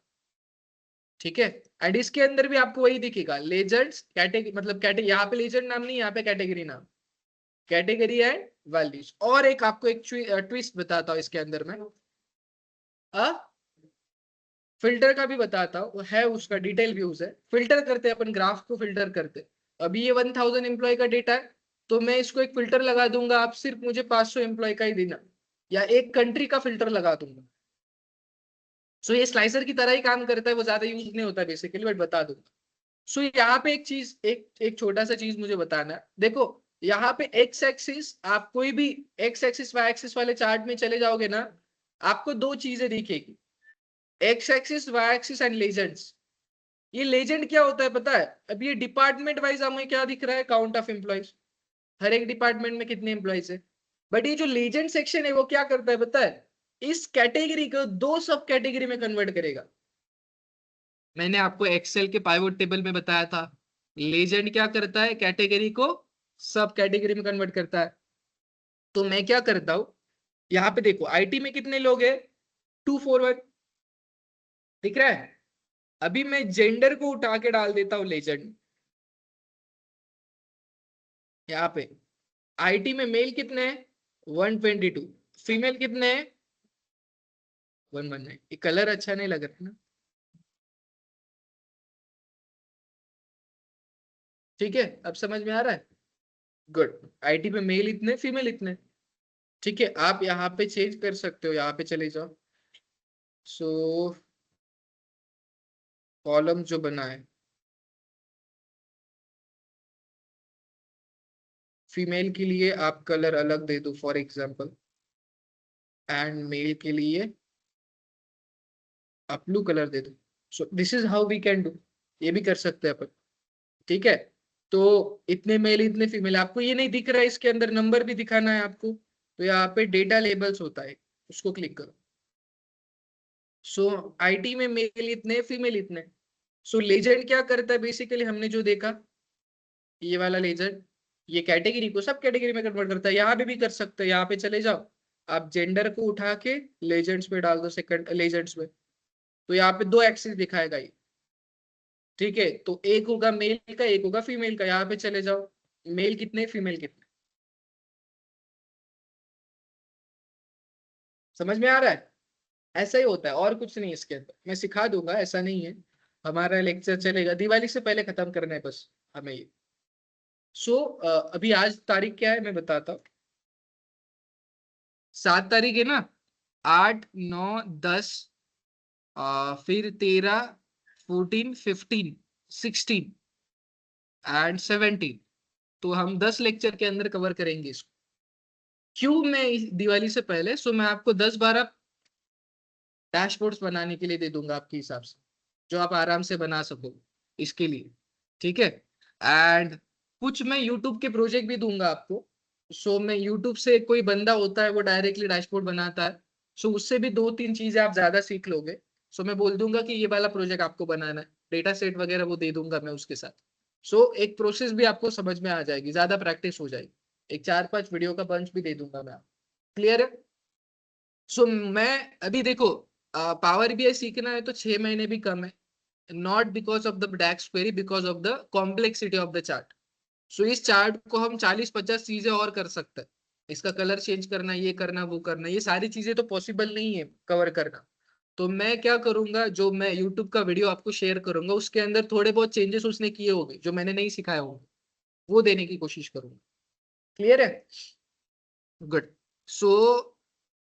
ठीक है, एंड इसके अंदर भी आपको वही दिखेगा, लेजेंड्स कैटेगरी, मतलब कैटेगरी, यहाँ पे लेजेंड नाम नहीं, यहाँ पे कैटेगरी नाम, कैटेगरी एंड वैल्यूज। और एक आपको एक ट्विस्ट बताता हूँ इसके अंदर में, फिल्टर का भी बताता हूँ, है उसका डिटेल व्यूज है। फिल्टर करते हैं अपन, ग्राफ को फिल्टर करते। अभी ये 1000 एम्प्लॉय का डेटा है, तो मैं इसको एक फिल्टर लगा दूंगा, आप सिर्फ मुझे 500 एम्प्लॉय का ही देना, या एक कंट्री का फिल्टर लगा दूंगा। सो ये स्लाइसर की तरह ही काम करता है, वो ज्यादा यूज नहीं होता बेसिकली, बट बता दूंगा। सो यहाँ पे एक चीज, एक एक छोटा सा चीज मुझे बताना है। देखो यहाँ पे एक्स एक्सिस, आप कोई भी एक्स एक्सिस वाई एक्सिस वाले चार्ट में चले जाओगे ना, आपको दो चीजें दिखेगी, X axis Y axis and legends. ये लेजेंड क्या होता है पता है, अब ये डिपार्टमेंट वाइज हमें क्या दिख रहा है, काउंट ऑफ एम्प्लॉयज, हर एक डिपार्टमेंट में कितने एम्प्लॉयज है। बट ये जो लेजेंड सेक्शन है वो क्या करता है पता है, इस कैटेगरी को दो सब कैटेगरी में कन्वर्ट करेगा। मैंने आपको एक्सेल के पाइवोट टेबल में बताया था, लेजेंड क्या करता है, कैटेगरी को सब कैटेगरी में कन्वर्ट करता है। तो मैं क्या करता हूं, यहाँ पे देखो आईटी में कितने लोग हैं, 241 दिख रहा है। अभी मैं जेंडर को उठा के डाल देता हूँ लेजेंड, यहाँ पे आईटी में मेल कितने हैं, 122, फीमेल कितने हैं, 119। ये कलर अच्छा नहीं लग रहा ना, ठीक है अब समझ में आ रहा है, गुड। आईटी में मेल इतने, फीमेल इतने, ठीक है। आप यहाँ पे चेंज कर सकते हो, यहाँ पे चले जाओ। सो कॉलम जो बना है, फीमेल के लिए आप कलर अलग दे दो फॉर एग्जांपल, एंड मेल के लिए आप ब्लू कलर दे दो। So this is how we can do, ये भी कर सकते हैं अपन, ठीक है। तो इतने मेल इतने फीमेल, आपको ये नहीं दिख रहा है, इसके अंदर नंबर भी दिखाना है आपको, तो यहाँ पे डेटा लेबल्स होता है, उसको क्लिक करो। सो आईटी में मेल इतने, फीमेल इतने। सो लेजेंड क्या करता है बेसिकली, हमने जो देखा ये वाला लेजेंड, ये कैटेगरी को सब कैटेगरी में कन्वर्ट करता है। यहाँ पे भी कर सकते हैं, यहाँ पे चले जाओ, आप जेंडर को उठा के लेजेंड्स में डाल दो, सेकंड लेजेंड्स में, तो यहाँ पे दो एक्सिस दिखाएगा ये, ठीक है। तो एक होगा मेल का, एक होगा फीमेल का। यहाँ पे चले जाओ, मेल कितने, फीमेल कितने, समझ में आ रहा है। ऐसा ही होता है, और कुछ नहीं इसके अंदर, मैं सिखा दूंगा, ऐसा नहीं है। हमारा लेक्चर चलेगा, दिवाली से पहले खत्म करना है बस हमें ये। सो अभी आज तारीख क्या है मैं बताता हूँ, 7 तारीख है ना, 8 9 10, फिर 13 14 15 16 एंड 17। तो हम 10 लेक्चर के अंदर कवर करेंगे इसको। क्यों मैं दिवाली से पहले, सो मैं आपको 10 12 डैशबोर्ड्स बनाने के लिए दे दूंगा आपके हिसाब से, जो आप आराम से बना सको इसके लिए, ठीक है। एंड कुछ मैं यूट्यूब के प्रोजेक्ट भी दूंगा आपको। सो मैं यूट्यूब से, कोई बंदा होता है वो डायरेक्टली डैशबोर्ड बनाता है, सो उससे भी 2 3 चीजें आप ज्यादा सीख लोगे। सो मैं बोल दूंगा कि ये वाला प्रोजेक्ट आपको बनाना है, डेटा सेट वगैरह वो दे दूंगा मैं उसके साथ। सो एक प्रोसेस भी आपको समझ में आ जाएगी, ज्यादा प्रैक्टिस हो जाएगी। एक 4 5 वीडियो का बंच भी दे दूंगा मैं, क्लियर है। सो मैं अभी देखो, पावर बीआई सीखना है तो 6 महीने भी कम है, not because of the DAX query, because of the complexity of the chart. So इस चार्ट को हम 40 50 चीजें और कर सकते हैं, इसका कलर चेंज करना, ये करना, वो करना, ये सारी चीजें तो पॉसिबल नहीं है कवर करना। तो मैं क्या करूंगा, जो मैं यूट्यूब का वीडियो आपको शेयर करूंगा उसके अंदर थोड़े बहुत चेंजेस उसने किए होंगे जो मैंने नहीं सिखाया होंगे, वो देने की कोशिश करूंगा, क्लियर है, गुड। सो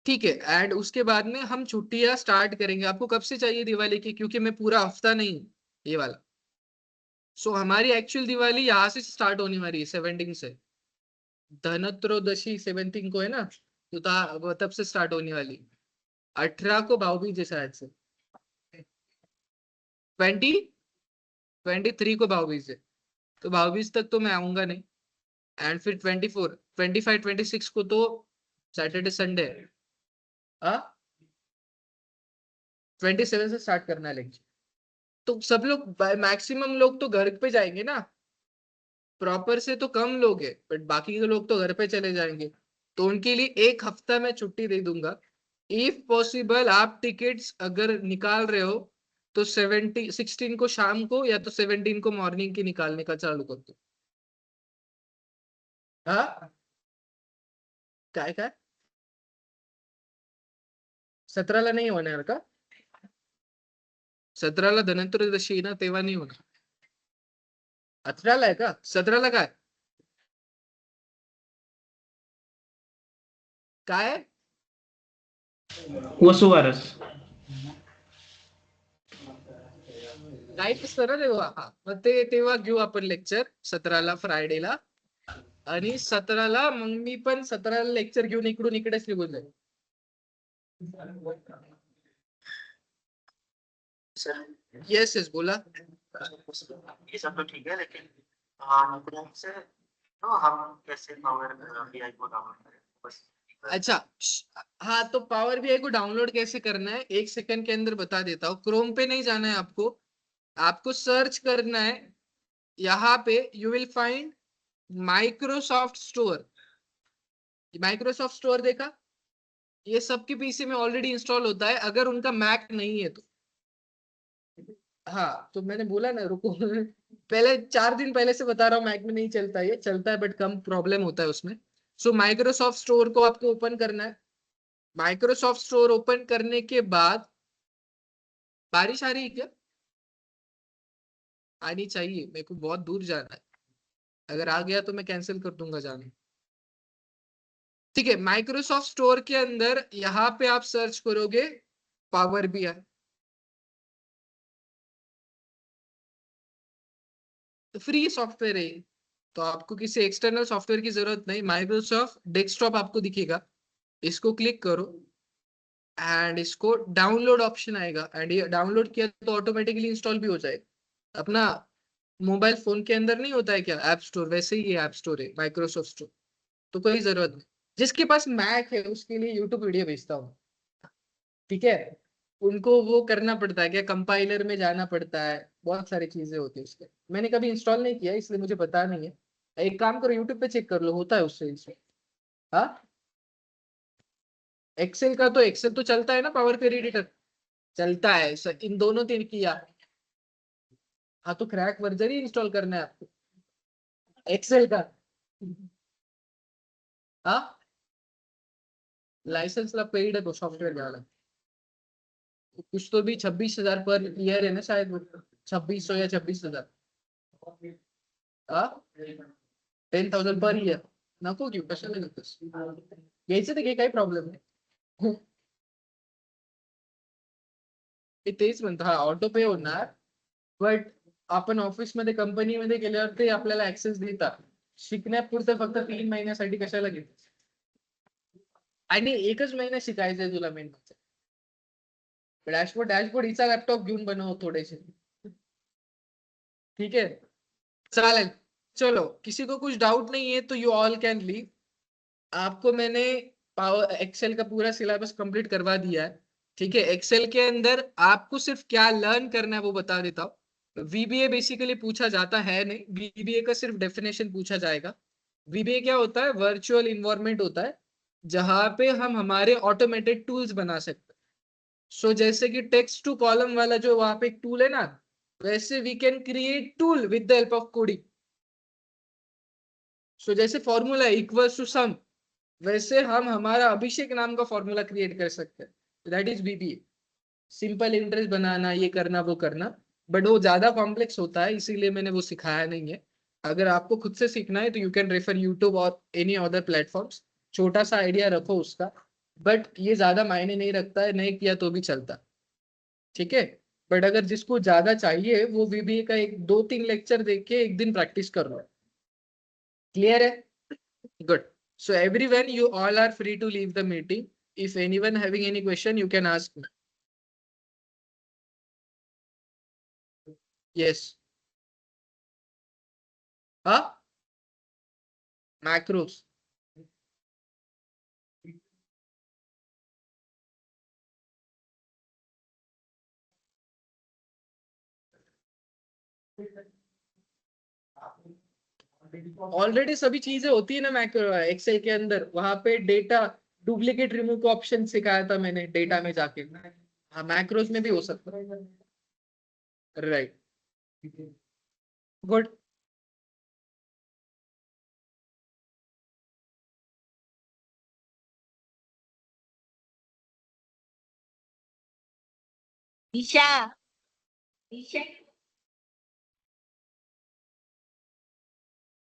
ठीक है, एंड उसके बाद में हम छुट्टियां स्टार्ट करेंगे। आपको कब से चाहिए दिवाली की, क्योंकि मैं पूरा हफ्ता नहीं, ये वाला सो हमारी एक्चुअल दिवाली यहाँ से स्टार्ट होने वाली है 17 से। धनत्रयोदशी 17 को है ना, तो वो तब से स्टार्ट होने वाली। 18 को भाऊबीज है शायद से। 23 को भाऊबीज है, तो भाऊबीज तक तो मैं आऊंगा नहीं। एंड फिर 24, 25, 26 को तो सैटरडे संडे है। 27 से स्टार्ट करना है लेक्चर। तो सब लोग मैक्सिमम लोग तो घर पे जाएंगे ना, प्रॉपर से तो कम लोग है, बट बाकी के लोग तो घर पे चले जाएंगे। तो उनके लिए एक हफ्ता मैं छुट्टी दे दूंगा। इफ पॉसिबल आप टिकट्स अगर निकाल रहे हो तो 16 को शाम को या तो 17 को मॉर्निंग की निकालने का चालू कर दो। हाँ, काय काय 17ला नाही होणार का? 17ला धनत्रयोदशी ना, तेव्हा नाही होणार। 18ला आहे का? 17ला काय काय वसुबारस. काय असतं ना तेव्हा? हा, मग ते तेव्हा घेऊ आपण लेक्चर 17ला फ्रायडेला। आणि 17ला मग मी पण 17ला लेक्चर घेऊन इकडून इकडेच निघून जाईल। येस येस बोला। ये सब तो ठीक है, लेकिन क्रोम से तो हम कैसे पावर बीआई को डाउनलोड करें बस. अच्छा, हाँ, तो पावर बीआई को डाउनलोड कैसे करना है एक सेकंड के अंदर बता देता हूँ। क्रोम पे नहीं जाना है आपको, आपको सर्च करना है। यहाँ पे you will find Microsoft store. Microsoft store देखा? ये सबके पीसी में ऑलरेडी इंस्टॉल होता है, अगर उनका मैक नहीं है तो। हाँ, तो मैंने बोला ना, रुको पहले 4 दिन पहले से बता रहा हूँ, मैक में नहीं चलता, ये चलता है बट कम प्रॉब्लम होता है उसमें। सो माइक्रोसॉफ्ट स्टोर को आपको ओपन करना है। माइक्रोसॉफ्ट स्टोर ओपन करने के बाद, बारिश आ रही है क्या? आनी चाहिए, मेरे को बहुत दूर जाना है। अगर आ गया तो मैं कैंसिल कर दूंगा जाने। ठीक है, माइक्रोसॉफ्ट स्टोर के अंदर यहाँ पे आप सर्च करोगे पावर बीआई। तो फ्री सॉफ्टवेयर है, तो आपको किसी एक्सटर्नल सॉफ्टवेयर की जरूरत नहीं। माइक्रोसॉफ्ट डेस्कटॉप आपको दिखेगा, इसको क्लिक करो एंड इसको डाउनलोड ऑप्शन आएगा, एंड ये डाउनलोड किया तो ऑटोमेटिकली इंस्टॉल भी हो जाएगा। अपना मोबाइल फोन के अंदर नहीं होता है क्या ऐप स्टोर, वैसे ही ये ऐप स्टोर है माइक्रोसॉफ्ट स्टोर। तो कोई जरूरत नहीं। जिसके पास मैक है उसके लिए यूट्यूब वीडियो भेजता हूँ, ठीक है? उनको वो करना पड़ता है क्या, कंपाइलर में जाना पड़ता है, बहुत सारी चीजें होती है उसके। मैंने कभी इंस्टॉल नहीं किया इसलिए मुझे पता नहीं है। एक काम करो, यूट्यूब पे चेक कर लो, होता है उससे इंस्टॉल। हाँ, एक्सेल का तो एक्सेल तो चलता है ना, पावर क्वेरी एडिटर चलता है इन दोनों तीन किया। हाँ, तो क्रैक वर्जन ही इंस्टॉल करना है आपको एक्सेल का। हाँ, लाइसेंस ला पेड है सॉफ्टवेयर वाला। कुछ तो भी 26,000 पर ईयर है ना शायद, वो 2600 या 26,000। हाँ, 10,000 पर ईयर नको घेऊ, कशाला घेतोस? घ्यायचं तर घे, काही प्रॉब्लेम नाही। मी तेच म्हणतो, हा ऑटो पे होणार, बट आपण ऑफिस मध्ये कंपनीमध्ये गेल्यावर ते आपल्याला ऍक्सेस देतात। शिकण्यापुरतं फक्त 3 महिन्यासाठी कशाला घेतोस? आणि एकच महिना शिकायचंय तुला मेन म्हणजे। डॅशबोर्ड डॅशबोर्ड हिचा लॅपटॉप घेऊन बनव थोडेसे, ठीक है? चलें, चलो, किसी को कुछ डाउट नहीं है तो यू ऑल कैन लीव। आपको मैंने पावर एक्सेल का पूरा सिलेबस कंप्लीट करवा दिया है, ठीक है? एक्सेल के अंदर आपको सिर्फ क्या लर्न करना है वो बता देता हूँ। वीबीए बेसिकली पूछा जाता है नहीं, वीबीए का सिर्फ डेफिनेशन पूछा जाएगा। वीबीए क्या होता है? वर्चुअल इन्वायरमेंट होता है, जहां पे हम हमारे ऑटोमेटेड टूल्स बना सकते हैं। सो जैसे कि टेक्स्ट टू कॉलम वाला जो वहां पे एक टूल है ना, वैसे we can create tool with the help of coding. So जैसे फॉर्मूला इक्वल्स टू सम, वैसे हम हमारा अभिषेक नाम का फॉर्मूला क्रिएट कर सकते हैं। That is BBA. Simple interest बनाना, ये करना वो करना, बट वो ज्यादा कॉम्प्लेक्स होता है, इसीलिए मैंने वो सिखाया नहीं है। अगर आपको खुद से सीखना है तो यू कैन रेफर यूट्यूब और एनी अदर प्लेटफॉर्म्स। छोटा सा आइडिया रखो उसका, बट ये ज्यादा मायने नहीं रखता है, नहीं किया तो भी चलता, ठीक है? बट अगर जिसको ज्यादा चाहिए वो VBA का 2-3 लेक्चर देख के एक दिन प्रैक्टिस कर लो। क्लियर है? Good. So everyone, you all are free to leave the meeting. If anyone having any question, you can ask me. Yes. Huh? Macros. Already सभी चीजें होती है ना मैक्रो एक्सेल के अंदर, वहां पे डेटा डुप्लीकेट रिमूव का ऑप्शन सिखाया था मैंने डेटा में जाके। हाँ, मैक्रोस में भी हो सकता है। Right, good. ईशा ईशा